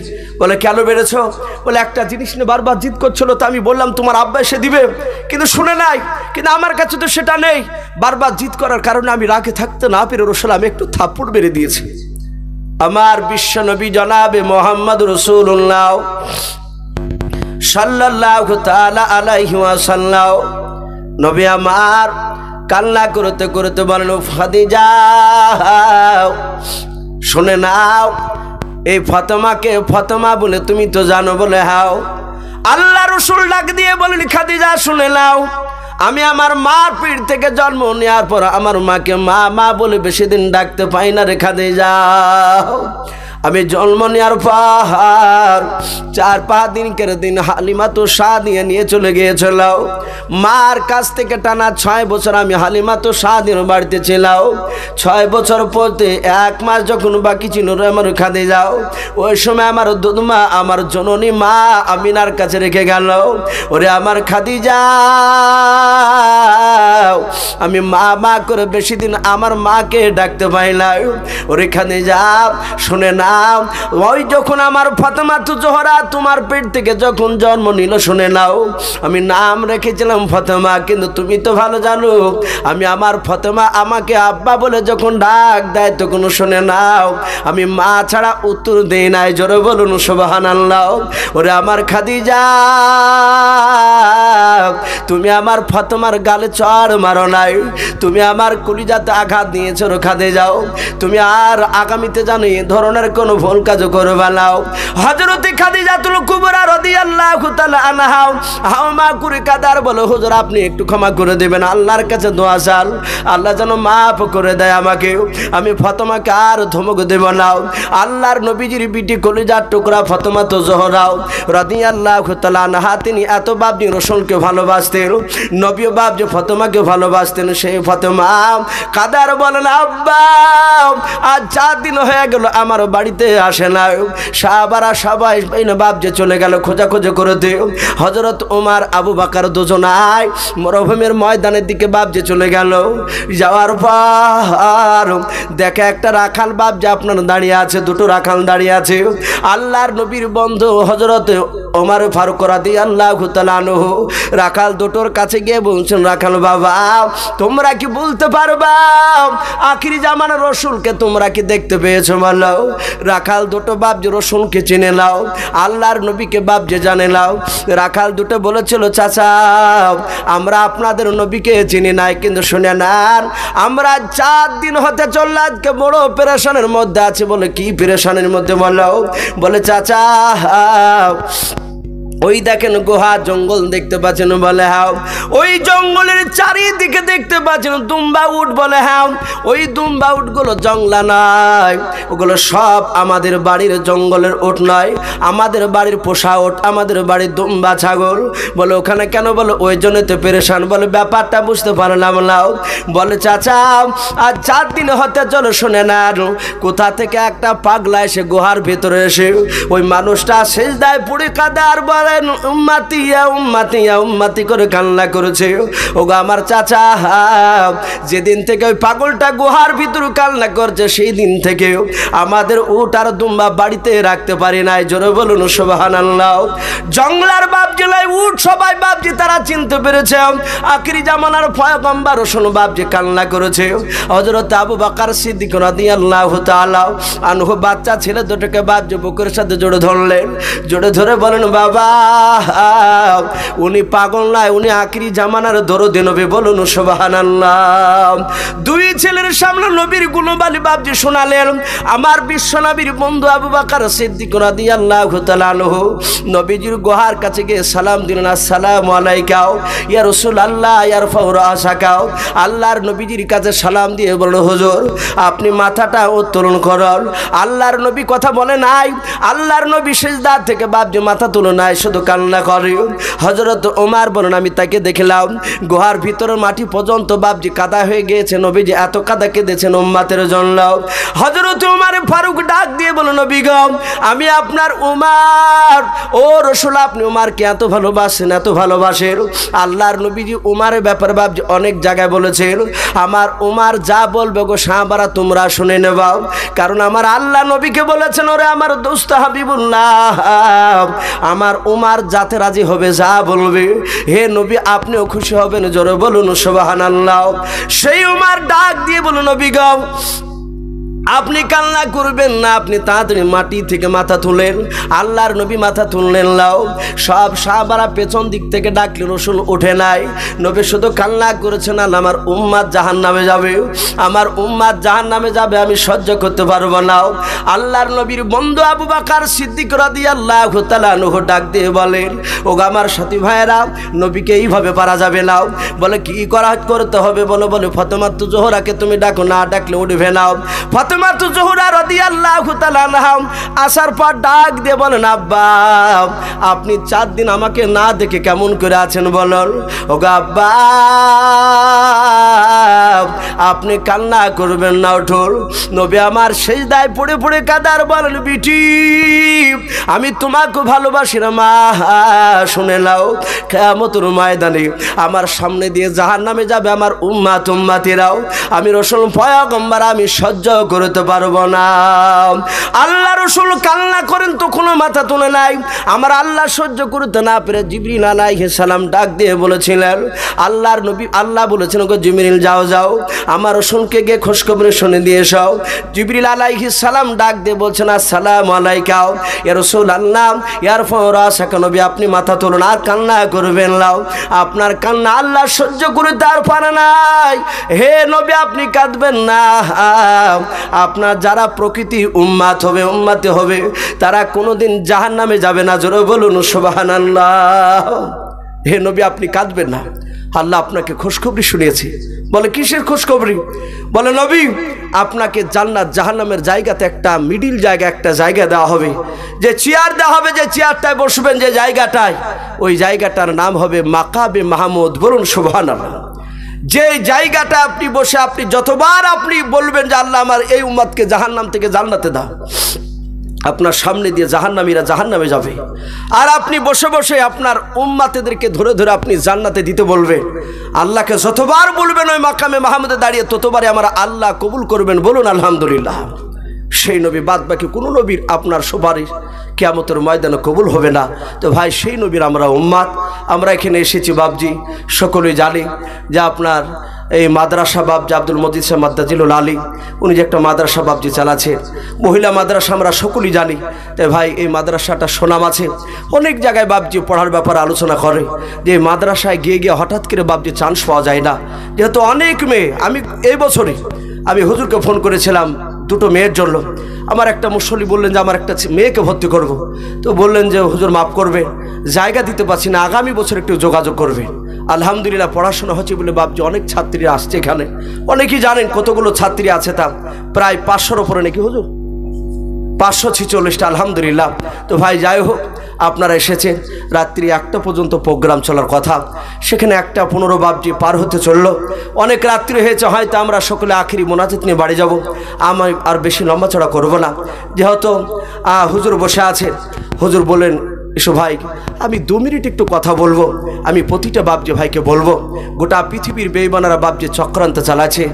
বলে কেন মেরেছো? বলে একটা জিনিস নিয়ে বারবার জিদ করছিল, তো আমি বললাম তোমার আব্বা এসে দিবে, কিন্তু শুনে নাই, কিন্তু আমার কাছে তো সেটা নেই। বারবার জিদ করার কারণে আমি রাগে থাকতে না পেরে রসুল আমি একটু থাপ্পড় মেরে দিয়েছি। আমার বিশ্বনবী জনাবে মোহাম্মদ রাসূলুল্লাহ সাল্লাল্লাহু তাআলা আলাইহি ওয়াসাল্লাম নবী আমার কান্না করতে করতে বলেন, খাদিজা শুনে নাও, এই ফাতেমাকে ফাতেমা বলে তুমি তো জানো? বলে হাও। আল্লাহ রসুল ডাক দিয়ে বলেন, খাদিজা শুনে নাও, আমি আমার মার পিঠ থেকে জন্ম নেওয়ার পর আমার মাকে মা মা বলে বেশি দিন ডাকতে পাই না রে খাদিজা। আমি জন্ম নেওয়ার পর 4-5 দিনকের দিন হালিমা তো সাদিয়া নিয়ে চলে গিয়েছিল। মার কাছ থেকে টানা 6 বছর আমি হালিমা তো সাদিয়ার বাড়িতে ছিলাম। 6 বছর পরে 1 মাস যখন বাকি ছিল আমার খাদিজা, ওই সময় আমার দুধমা আমার জননী মা আমিনার কাছে রেখে গেল। ওরে আমার খাদিজা, আমি মা মা করে বেশি দিন আমার মাকে ডাকতে পাই না। ওরে খাদিজা শুনে না, ওই যখন আমার ফাতেমা তো জোহরা তোমার পেট থেকে যখন জন্ম নিল, শুনে নাও, আমি নাম রেখেছিলাম ফাতেমা, কিন্তু তুমি তো ভালো জানো আমি আমার ফাতেমা আমাকে আব্বা বলে যখন ডাক দেয় তখন শুনে নাও আমি মা ছাড়া উত্তর দেই নাই। জোরে বলুন সুবহানাল্লাহ। ওরে আমার খাদিজা, তুমি আমার ফাতেমার গালে চড় মারো নাই, তুমি আমার কলিজাতে আঘাত দিয়েছো রে খাদিজা। তুমি আর আগামীতে জানো এই ধরনের কোনো ভুল কাজ করবে না। হযরত খাদিজাতুল কুবরা রাদিয়াল্লাহু তাআলা আনহা হাওমা করে কাদার বলে, হুজুর আপনি একটু ক্ষমা করে দেবেন, আল্লাহর কাছে দোয়া চাল, আল্লাহ যেন মাফ করে দেয় আমাকে, আমি ফাতেমাকে আর ধমক দেব না। আল্লাহর নবীজির বিটি কলিজার টুকরা ফাতেমা তো জোহরা রাদিয়াল্লাহু তাআলা আনহা তিনি এত বাপজি রসুলকে ভালোবাসতেন, নবী বাপজি ফাতেমাকে ভালোবাসতেন। সেই ফাতেমা কাদার বলেন, আব্বা আজ 4 দিন হয়ে গেল আমার বাড়িতে আসে না। সাহাবারা সবাই বাপজি চলে গেল খোঁজাখুঁজি করে দিও। হযরত ওমর আবু বকর দুজনাই মরুভূমির ময়দানের দিকে বাপজি চলে গেল। যাওয়ার পর দেখে একটা রাখাল বাপজি আপনার দাঁড়িয়ে আছে, 2টো রাখাল দাঁড়িয়ে আছে। আল্লাহর নবীর বন্ধু হযরত ওমর ফারুক রাদিয়াল্লাহু তাআলা আনহু রাখাল 2টোর কাছে গিয়ে বলছেন, রাখাল বাবা তোমরা কি বলতে পারবা আখিরি জামানার রসুলকে তোমরা কি দেখতে পেয়েছো? বলো। রাখাল 2টো বাপজি রসুলকে চিনে নাও, আল্লাহর নবীকে বাপজি জানে নাও। রাখাল 2টো বলেছিল, চাচা আমরা আপনাদের নবীকে চিনি নাই, কিন্তু শুনে নেন আমরা 4 দিন হতে চলল আজকে বড় পেরেশানের মধ্যে আছে। বলে কি পেরেশানের মধ্যে? বলো। বলে চাচা ওই দেখেন গুহা জঙ্গল দেখতে পাচ্ছেন, বলে হ্যাঁ। ওই জঙ্গলের চারিদিকে দেখতে পাচ্ছেন দুম্বা উট, বলে হ্যাঁ। ওই দুম্বা উটগুলো জঙ্গলা নয়, ওগুলো সব আমাদের বাড়ির জঙ্গলের উট নয়, আমাদের বাড়ির পোষা উট, আমাদের বাড়ির দুম্বা ছাগল। বলে ওখানে কেন? বলে ওই জন্যতে পেরেশান। বলে ব্যাপারটা বুঝতে পারলাম না। বলে চাচা আজ 4 দিন হতে চলো শুনে না, কোথা থেকে একটা পাগলা এসে গুহার ভেতরে এসে ওই মানুষটা সেজদায় পড়ে কাঁদে আর বলেন উম্মাতিয়া উম্মাতিয়া উম্মাতি করে কান্না করেছে। ওগো আমার চাচা, যেদিন থেকে ওই পাগলটা গুহার ভিতরে কান্না করছে সেই দিন থেকে আমাদের উট আর দুম্বা বাড়িতে রাখতে পারি নাই। জোরে বলুন সুবহানাল্লাহ। জঙ্গলার বাপজি লাই উট সবাই বাপজি তারা চিনতে পেরেছে আখিরি জামানার পয়গম্বর রসুল বাপজি কান্না করেছে। হযরত আবু বকর সিদ্দিক রাদিয়াল্লাহু তাআলা আনহু বাচ্চা ছেলে দুটোকে বাপজি বুকের সাথে জোড়ে ধরলেন, জোড়ে ধরে বলেন বাবা উনি পাগল নয়, উনি আখিরি জামানার দরদি নবী। বলুন সুবহানাল্লাহ। 2 ছেলের সামনে নবীর গুণবালি বাপজি শোনালেন। আমার বিশ্ব নবীর বন্ধু আবু বকর সিদ্দিক রাদিয়াল্লাহু তাআলা আনহু নবীজির গুহার কাছে গিয়ে সালাম দিলেন, আসসালামু আলাইকা ইয়া রাসূলুল্লাহ ইয়ারফাউ রাসাকা। আল্লাহর নবীজির কাছে সালাম দিয়ে বলল হুজুর আপনি মাথাটা উত্তোলন করুন। আল্লাহর নবী কথা বলে নাই, আল্লাহর নবী সিজদা থেকে বাপজি মাথা তুলে নাই, শুধু কান্না করে। হযরত ওমর বলেন আমি তাকে দেখলাম গুহার ভিতরের মাটি পর্যন্ত বাপজি কাদা হয়ে গিয়েছে, নবীজি এত কাদা কেঁদেছেন উম্মতের জন্য। হযরত ওমর ফারুক ডাক দিয়ে বলেন নবী গো আমি আপনার উমর। ও রাসূল আপনি উমরকে এত ভালোবাসেন, এত ভালোবাসেন। আল্লাহর নবীজি উমরের ব্যাপারে বাপজি অনেক জায়গায় বলেছেন আমার উমর যা বলবে গো সাহাবারা তোমরা শুনে নেবা, কারণ আমার আল্লাহ নবীকে বলেছেন ওরে আমার দোস্ত হাবিবুল্লাহ আমার উমর যাতে রাজি হবে যা বলবে হে নবী আপনিও খুশি হবেন। জোরে বলুন সুবহানাল্লাহ। সেই উমর ডাক দিয়ে বলুন নবী গো আপনি কান্না করবেন না, আপনি তাড়াতাড়ি মাটি থেকে মাথা তুলেন। আল্লাহর নবী মাথা তুললেন লাও। সব সাহাবারা পেছন দিক থেকে ডাকলে রসুল ওঠে নাই। নবী শুধু কান্না করেছেন আল্লাহ আমার উম্মাত জাহান্নামে যাবে, আমার উম্মাত জাহান্নামে যাবে, আমি সহ্য করতে পারবো না। আল্লাহর নবীর বন্ধু আবু বকর সিদ্দিক রাদিয়াল্লাহু তাআলা আনহু ডাক দিয়ে বলেন ওগো আমার সাথী ভাইয়েরা নবীকে এইভাবে পারা যাবে না। বলে কি করতে হবে? বলে ফাতেমা জোহরাকে তুমি ডাকো, না ডাকলে উঠবে না। ফাতেমা জোহরা রাদিয়াল্লাহু তাআলা আনহা আসার পর ডাক দিয়ে বলেন আব্বা আপনি 4 দিন আমাকে না দেখে কেমন করে আছেন বলেন। ওগো আব্বা আপনি কান্না করবেন না, উঠুন। নবী আমার সিজদায় পড়ে পড়ে কাঁদার বলেন বিটি আমি তোমাকে ভালোবাসি না মা, শুনে নাও কিয়ামতের ময়দানে আমার সামনে দিয়ে জাহান্নামে যাবে আমার উম্মাত উম্মাতিরাও, আমি রাসূল পয়গম্বর আমি সহ্য করতে পারবো না। আল্লাহ রাসূল কান্না করেন তো কোনো মাথা তুলে নাই। আমার আল্লাহ সহ্য করতে না পেরে জিবরিল আলাইহিস সালাম ডাক দিয়ে বলেছিলেন আল্লাহর নবী আল্লাহ বলেছেন গো জিবরিল যাও যাও আমার রাসূলকে গিয়ে খোঁজখবর শুনে দিয়ে এসো। জিবরিল আলাইহিস সালাম ডাক দিয়ে বলছেন আসসালামু আলাইকা ইয়া রাসূলুল্লাহ ইয়ারফাউ রাসাকা নবী আপনি মাথা তুলুন আর কান্না করবেন লাও, আপনার কান্না আল্লাহ সহ্য করতে আর পারে নাই। হে নবী আপনি কাঁদবেন না, আপনার যারা প্রকৃতি উম্মাত হবে উম্মাতে হবে তারা কোনোদিন জাহান্নামে যাবে না। জোরে বলুন সুবহানাল্লাহ। হে নবী আপনি কাঁদবেন না, আল্লাহ আপনাকে খুশখবরি শুনিয়েছে। বলে কিসের খুশখবরি? বলে নবী আপনাকে জান্নাত জাহান্নামের জায়গাতে একটা মিডিল জায়গা একটা জায়গা দেওয়া হবে, যে চেয়ার দেওয়া হবে, যে চেয়ারটায় বসবেন যে জায়গাটায় ওই জায়গাটার নাম হবে মাকাবে মাহমুদ। বলুন সুবহানাল্লাহ। যে জায়গাটা আপনি বসে আপনি যতবার আপনি বলবেন যে আল্লাহ আমার এই উম্মতকে জাহান্নাম থেকে জান্নাতে দাও, আপনার সামনে দিয়ে জাহান্নামীরা জাহান্নামে যাবে, আর আপনি বসে বসে আপনার উম্মাতেদেরকে ধরে ধরে আপনি জান্নাতে দিতে বলবেন। আল্লাহকে যতবার বলবেন ওই মাকামে মাহমুদে দাঁড়িয়ে ততবারে আমার আল্লাহ কবুল করবেন। বলুন আলহামদুলিল্লাহ। সেই নবী বাদ বাকি কোনো নবীর আপনার সুপারিশ কিয়ামতের ময়দানে কবুল হবে না। তো ভাই সেই নবীর আমরা উম্মাত, আমরা এখানে এসেছি বাবজি সকলেই জানি যে আপনার এই মাদ্রাসা বাবজি আব্দুল মজিদ সাহেব মাদ্দাজিলুল আলী উনি যে একটা মাদ্রাসা বাবজি চালাচ্ছে, মহিলা মাদ্রাসা আমরা সকলেই জানি। তাই ভাই এই মাদ্রাসাটা সুনাম আছে, অনেক জায়গায় বাবজি পড়ার ব্যাপারে আলোচনা করে যে এই মাদ্রাসায় গিয়ে গিয়ে হঠাৎ করে বাবজি চান্স পাওয়া যায় না, যেহেতু অনেক মেয়ে। আমি এই বছরই আমি হুজুরকে ফোন করেছিলাম দুটো মেয়ের জন্য। আমার একটা মুসল্লি বললেন যে আমার একটা মেয়েকে ভর্তি করব। তো বললেন যে হুজুর মাফ করবে, জায়গা দিতে পারছি না, আগামী বছর একটু যোগাযোগ করবে। আলহামদুলিল্লাহ পড়াশোনা হচ্ছে বলে ভাবছি অনেক ছাত্রী আসছে এখানে। অনেকেই জানেন কতগুলো ছাত্রী আছে, তা প্রায় 500-র উপরে নাকি হুজুর, 546টা আলহামদুলিল্লাহ। তো ভাই যাই হোক, আপনারা এসেছেন, রাত্রি 1টা পর্যন্ত প্রোগ্রাম চলার কথা, সেখানে 1:15 ভাবছি পার হতে চললো, অনেক রাত্রি হয়েছে, হয়তো আমরা সকলে আখিরি মোনাজাত নিয়ে বাড়ি যাব। আমি আর বেশি লম্বা চড়া করবো না, যেহেতু হুজুর বসে আছেন। হুজুর বলেন এসো ভাই, আমি 2 মিনিট একটু কথা বলবো। আমি প্রতিটা বাপজি ভাইকে বলবো, গোটা পৃথিবীর বেঈমানেরা বাপজি চক্রান্ত চালাচ্ছে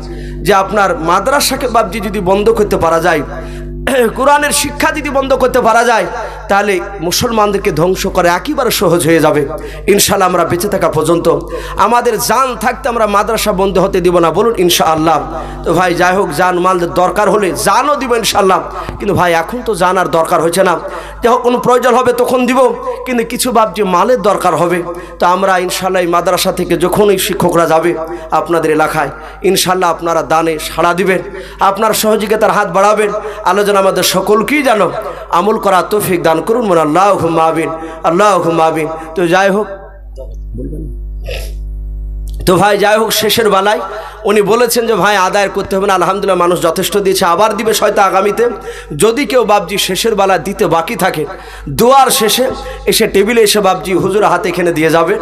যে আপনার মাদ্রাসাকে বাপজি যদি বন্ধ করতে পারা যায়, কোরআনের শিক্ষা যদি বন্ধ করতে পারা যায়, তাহলে মুসলমানদেরকে ধ্বংস করা একেবারে সহজ হয়ে যাবে। ইনশাআল্লাহ আমরা বেঁচে থাকা পর্যন্ত, আমাদের জান থাকতে আমরা মাদ্রাসা বন্ধ হতে দিব না, বলুন ইনশাআল্লাহ। তো ভাই যাই হোক, জান মালদের দরকার হলে জানও দিব ইনশাআল্লাহ, কিন্তু ভাই এখন তো জান আর দরকার হচ্ছে না, যখন কোনো প্রয়োজন হবে তখন দিব, কিন্তু কিছু ভাবছি মালের দরকার হবে। তো আমরা ইনশাআল্লাহ এই মাদ্রাসা থেকে যখনই শিক্ষকরা যাবে আপনাদের এলাকায়, ইনশাআল্লাহ আপনারা দানে সাড়া দিবেন, আপনার সহযোগিতার হাত বাড়াবেন। আলোচনা আমাদের সকলকেই জানো আমল করা তৌফিক দান করুন, বলুন আল্লাহুম্মা আমিন, আল্লাহুম্মা আমিন। তো যাই হোক, তো ভাই যাই হোক, শেষের বেলায় উনি বলেছেন যে ভাই আদায় করতে হবে না, আলহামদুলিল্লাহ মানুষ যথেষ্ট দিয়েছে, আবার দিবে হয়তো আগামীতে। যদি কেউ বাবজি শেষের বেলা দিতে বাকি থাকে, দোয়ার শেষে এসে টেবিলে এসে বাবজি হুজুর হাতে এখানে দিয়ে যাবে।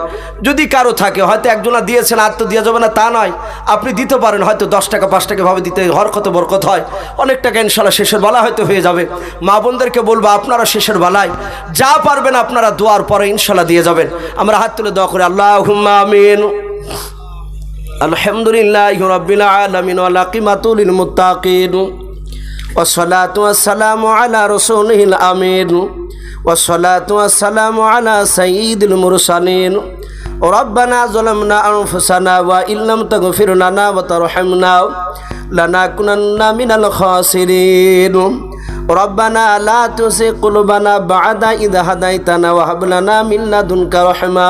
যদি কারো থাকে, হয়তো একজনা দিয়েছেন আর তো দেওয়া যাবে না তা নয়, আপনি দিতে পারেন, হয়তো 10 টাকা 5 টাকা ভাবে দিতে হরকত বরকত হয়, অনেক টাকা ইনশাআল্লাহ শেষের বেলা হয়তো হয়ে যাবে। মা বোনদেরকে বলবো আপনারা শেষের বেলায় যা পারবেন আপনারা দোয়ার পরে ইনশাআল্লাহ দিয়ে যাবেন। আমরা হাত তুলে দোয়া করি, আল্লাহুম্মা আমিন। আলহামদুলিল্লাহি রাব্বিল আলামিন ওয়া আকিবাতুল লিল মুত্তাকিন ওয়াসসালাতু ওয়াসসালামু আলা রাসূলিল আমিন ওয়াসসালাতু ওয়াসসালামু আলা সাইয়্যিদিল মুরসালিন। রব্বানা যালামনা আনফুসানা ওয়া ইল্লাম তাগফির লানা ওয়া তারহামনা লানাকুনান্না মিনাল খাসিরিন। রব্বানা লা তুযিগ কুলুবানা বা'দা ইয হাদাইতানা ওয়া হাব লানা মিন লাদুনকা রাহমা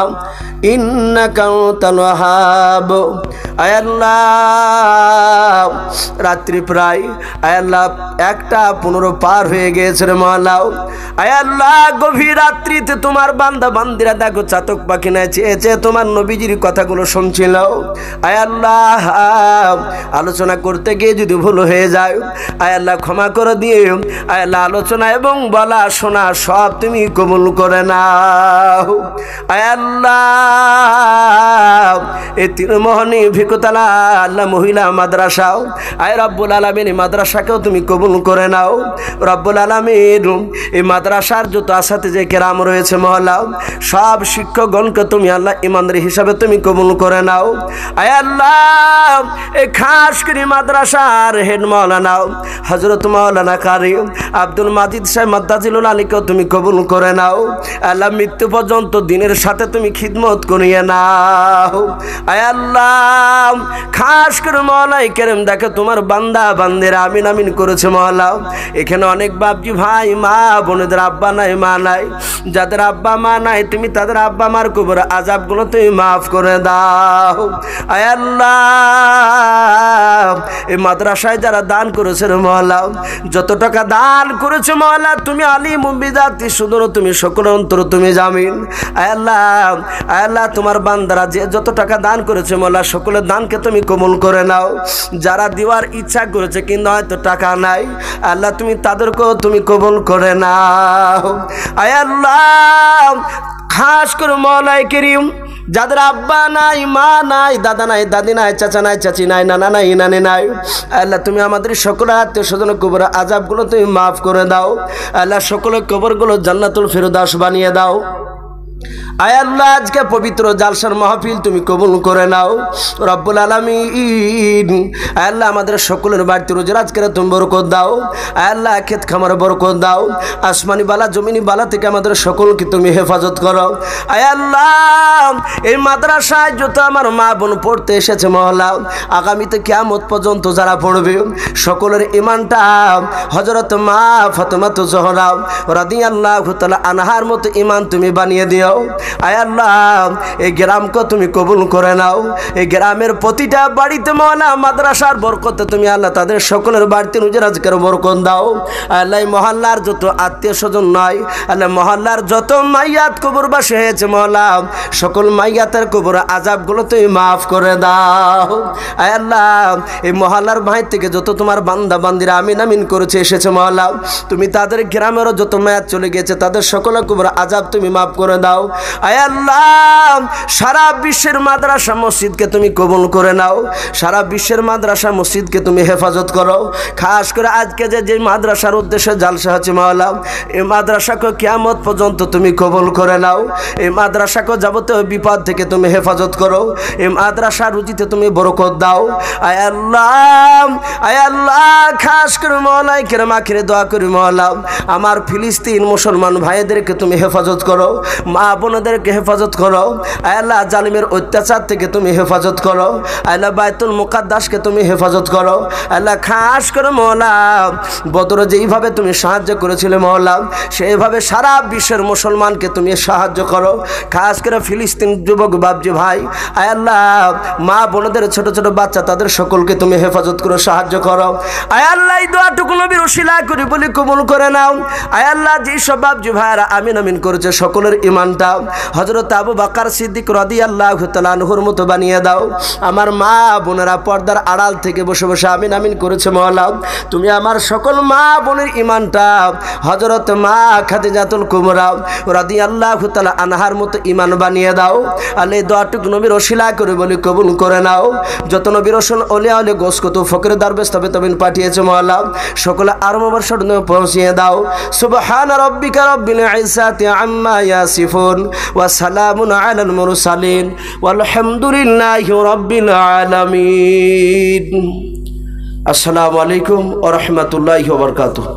ইন্নাকা আনতাল ওয়াহ্হাব। আয় আল্লাহ, রাত্রি প্রায় আয় আল্লাহ 1:15 পার হয়ে গেছে রে মাওলা। আয় আল্লাহ, গভীর রাত্রিতে তোমার বান্দা বান্দিরা দেখো চাতক পাখি না চেয়েছে তোমার নবীজির কথাগুলো শুনছিল। আয় আল্লাহ, আলোচনা করতে গিয়ে যদি ভুল হয়ে যায় আয় আল্লাহ ক্ষমা করে দিয়ে আয় আল্লাহ, আলোচনা এবং বলা শোনা সব তুমি কবুল করে নাও। আয় আল্লাহ, এই তিরমোহনী ভিকুতলা আল্লাহ মহিলা মাদ্রাসাও আয় রব্বুল আলামিন, এই মাদ্রাসাকেও তুমি কবুল করে নাও রব্বুল আলামিন। এই মাদ্রাসার যত আসাতিজে কেরাম রয়েছে মহলা, সব শিক্ষকগণকে তুমি আল্লাহ ইমানদার হিসাবে তুমি কবুল করে নাও। আয় আল্লাহ, এই খাস করে মাদ্রাসার হেড মাওলানা হযরত মাওলানা কারি আব্দুল মাজিদ সাহেব মাদ্দাজিলুল আলীকেও তুমি কবুল করে নাও। আল্লাহ, মৃত্যু পর্যন্ত দিনের সাথে তুমি খিদমত করিয়ে নাও। আয় আল্লাহ, খাস করে মওলাই কেরেম দেখে তোমার বান্দা বান্দিরা আমিন আমিন করেছে মওলা। এখানে অনেক বাপজি ভাই মা বোনদের আব্বা নাই মা নাই, যাদের আব্বা মা নাই তুমি তাদের আব্বা মার কবর আযাবগুলো তুমি মাফ করে দাও। আয় আল্লাহ, এই মাদ্রাসায় যারা দান করেছে রে মওলা, যত টাকা দান করেছে মওলা তুমি আলিম বিজাতি সুদূর, তুমি সকল অন্তর তুমি জামিন। আয় আল্লাহ, আয় আল্লাহ, তোমার বান্দারা যে যত টাকা দান করেছে মওলা সকলের দানকে তুমি কবুল করে নাও। যারা দেওয়ার ইচ্ছা করেছে কিন্তু হয়তো টাকা নাই, আল্লাহ তুমি তাদেরকেও তুমি কবুল করে নাও। আয় আল্লাহ, খাস করে মওলাই করিম যাদের আব্বা নাই মা নাই দাদা নাই দাদি নাই চাচা নাই চাচি নাই নানা নাই নানি নাই, আল্লাহ তুমি আমাদের সকলের আত্মীয় স্বজন কবর আযাবগুলো তুমি মাফ করে দাও। আল্লাহ সকলের কবরগুলো জান্নাতুল ফেরদাউস বানিয়ে দাও। আয় আল্লাহ, আজকে পবিত্র জালসার মাহফিল তুমি কবুল করে নাও রব্বুল আলামিন। আয় আল্লাহ, আমাদের সকলের বাড়িতে রোজের আজকের তুমি বরকত দাও। আয় আল্লাহ, ক্ষেত খামারে বরকত দাও, আসমানি বালা জমিনি বালা থেকে আমাদের সকলকে তুমি হেফাজত করো। আয় আল্লাহ, এই মাদ্রাসায় যত আমার মা বোন পড়তে এসেছে মহলা, আগামীতে কিয়ামত পর্যন্ত যারা পড়বে সকলের ইমানটা হযরত মা ফাতেমা জোহরা রাদিয়াল্লাহু তাআলা আনহার মতো ইমান তুমি বানিয়ে দিও। দাও। আয় আল্লাহ এই গ্রামকে তুমি কবুল করে নাও। এই গ্রামের প্রতিটা বাড়িতে মওলা মাদ্রাসার বরকতে তুমি আল্লাহ তাদের সকলের বাড়িতে নিজের আজকের বরকত দাও। আল্লাহ মহল্লার যত আত্মীয় স্বজন নয় আল্লাহ মহল্লার যত মাইয়াত কবরবাসী হয়েছে মওলা সকল মাইয়াতের কবর আযাবগুলো তুমি মাফ করে দাও। আয় আল্লাহ এই মহল্লার ভাই থেকে যত তোমার বান্দা বান্দিরা আমিন আমিন করেছে এসেছে মওলা তুমি তাদের গ্রামেরও যত মায়াত চলে গেছে তাদের সকল কবর আযাব তুমি মাফ করে দাও। আয় আল্লাহ সারা বিশ্বের মাদ্রাসা মসজিদকে তুমি কবুল করে নাও। সারা বিশ্বের মাদ্রাসা মসজিদকে তুমি হেফাজত করো। খাস করে আজকে যে মাদ্রাসার উদ্দেশ্যে জালসা হচ্ছে মওলা এই মাদ্রাসাকে কিয়ামত পর্যন্ত তুমি কবুল করে নাও। এই মাদ্রাসাকে যাবতীয় বিপদ থেকে তুমি হেফাজত করো। এই মাদ্রাসা রুজিতে তুমি বরকত দাও। আয় আল্লাহ খাস করে মওলা কেরাম আখিরে দোয়া করি মওলা আমার ফিলিস্তিন মুসলমান ভাইদেরকে তুমি হেফাজত করো, মা বোনদেরকে হেফাজত করো। আয় আল্লাহ জালিমের অত্যাচার থেকে তুমি হেফাজত করো। আল্লাহ বাইতুল মুকাদ্দাসকে তুমি হেফাজত করো। আল্লাহ খাস করে মওলা বদরে যেইভাবে তুমি সাহায্য করেছিলে মওলা সেইভাবে সারা বিশ্বের মুসলমানকে তুমি সাহায্য করো। খাস করে ফিলিস্তিন যুবক বাবজি ভাই আয় আল্লাহ মা বোনদের ছোট ছোট বাচ্চা তাদের সকলকে তুমি হেফাজত করো, সাহায্য করো। আয় আল্লাহ এই দোয়াটুকু নবীর ওসিলা করে বলি কবুল করে নাও। আয় আল্লাহ যেই সব বাবজি ভাইরা আমিন আমিন করেছে সকলের ঈমানটা হযরত আবু বকর সিদ্দিক রাদিয়াল্লাহু তাআলা আনহুর মতো বানিয়ে দাও। আমার মা বোনেরা পর্দার আড়াল থেকে বসে বসে আমিন আমিন করেছে মওলা তুমি আমার সকল মা বোনের ঈমানটা হযরত মা খাদিজাতুল কুবরা রাদিয়াল্লাহু তাআলা আনহার মতো ঈমান বানিয়ে দাও। আল্লাহ এই দোয়াটুকু নবীর ওসিলা করে বলি কবুল করে নাও। যত নবীর রাসূল ওলিয়া ওলি গোস কত ফকির দরবেশ তবে তবিন পাঠিয়েছে মওলা সকলে আর মোবারক পৌঁছিয়ে দাও। সুবহান রাব্বিকা রাব্বিল ইজ্জাতি আম্মা ইয়াসিফুন ওয়া সালামুন আলাল মুরসালিন ওয়ালহামদুলিল্লাহি রাব্বিল আলামিন। আসসালামু আলাইকুম ওয়া রাহমাতুল্লাহি ওয়া বারাকাতুহু।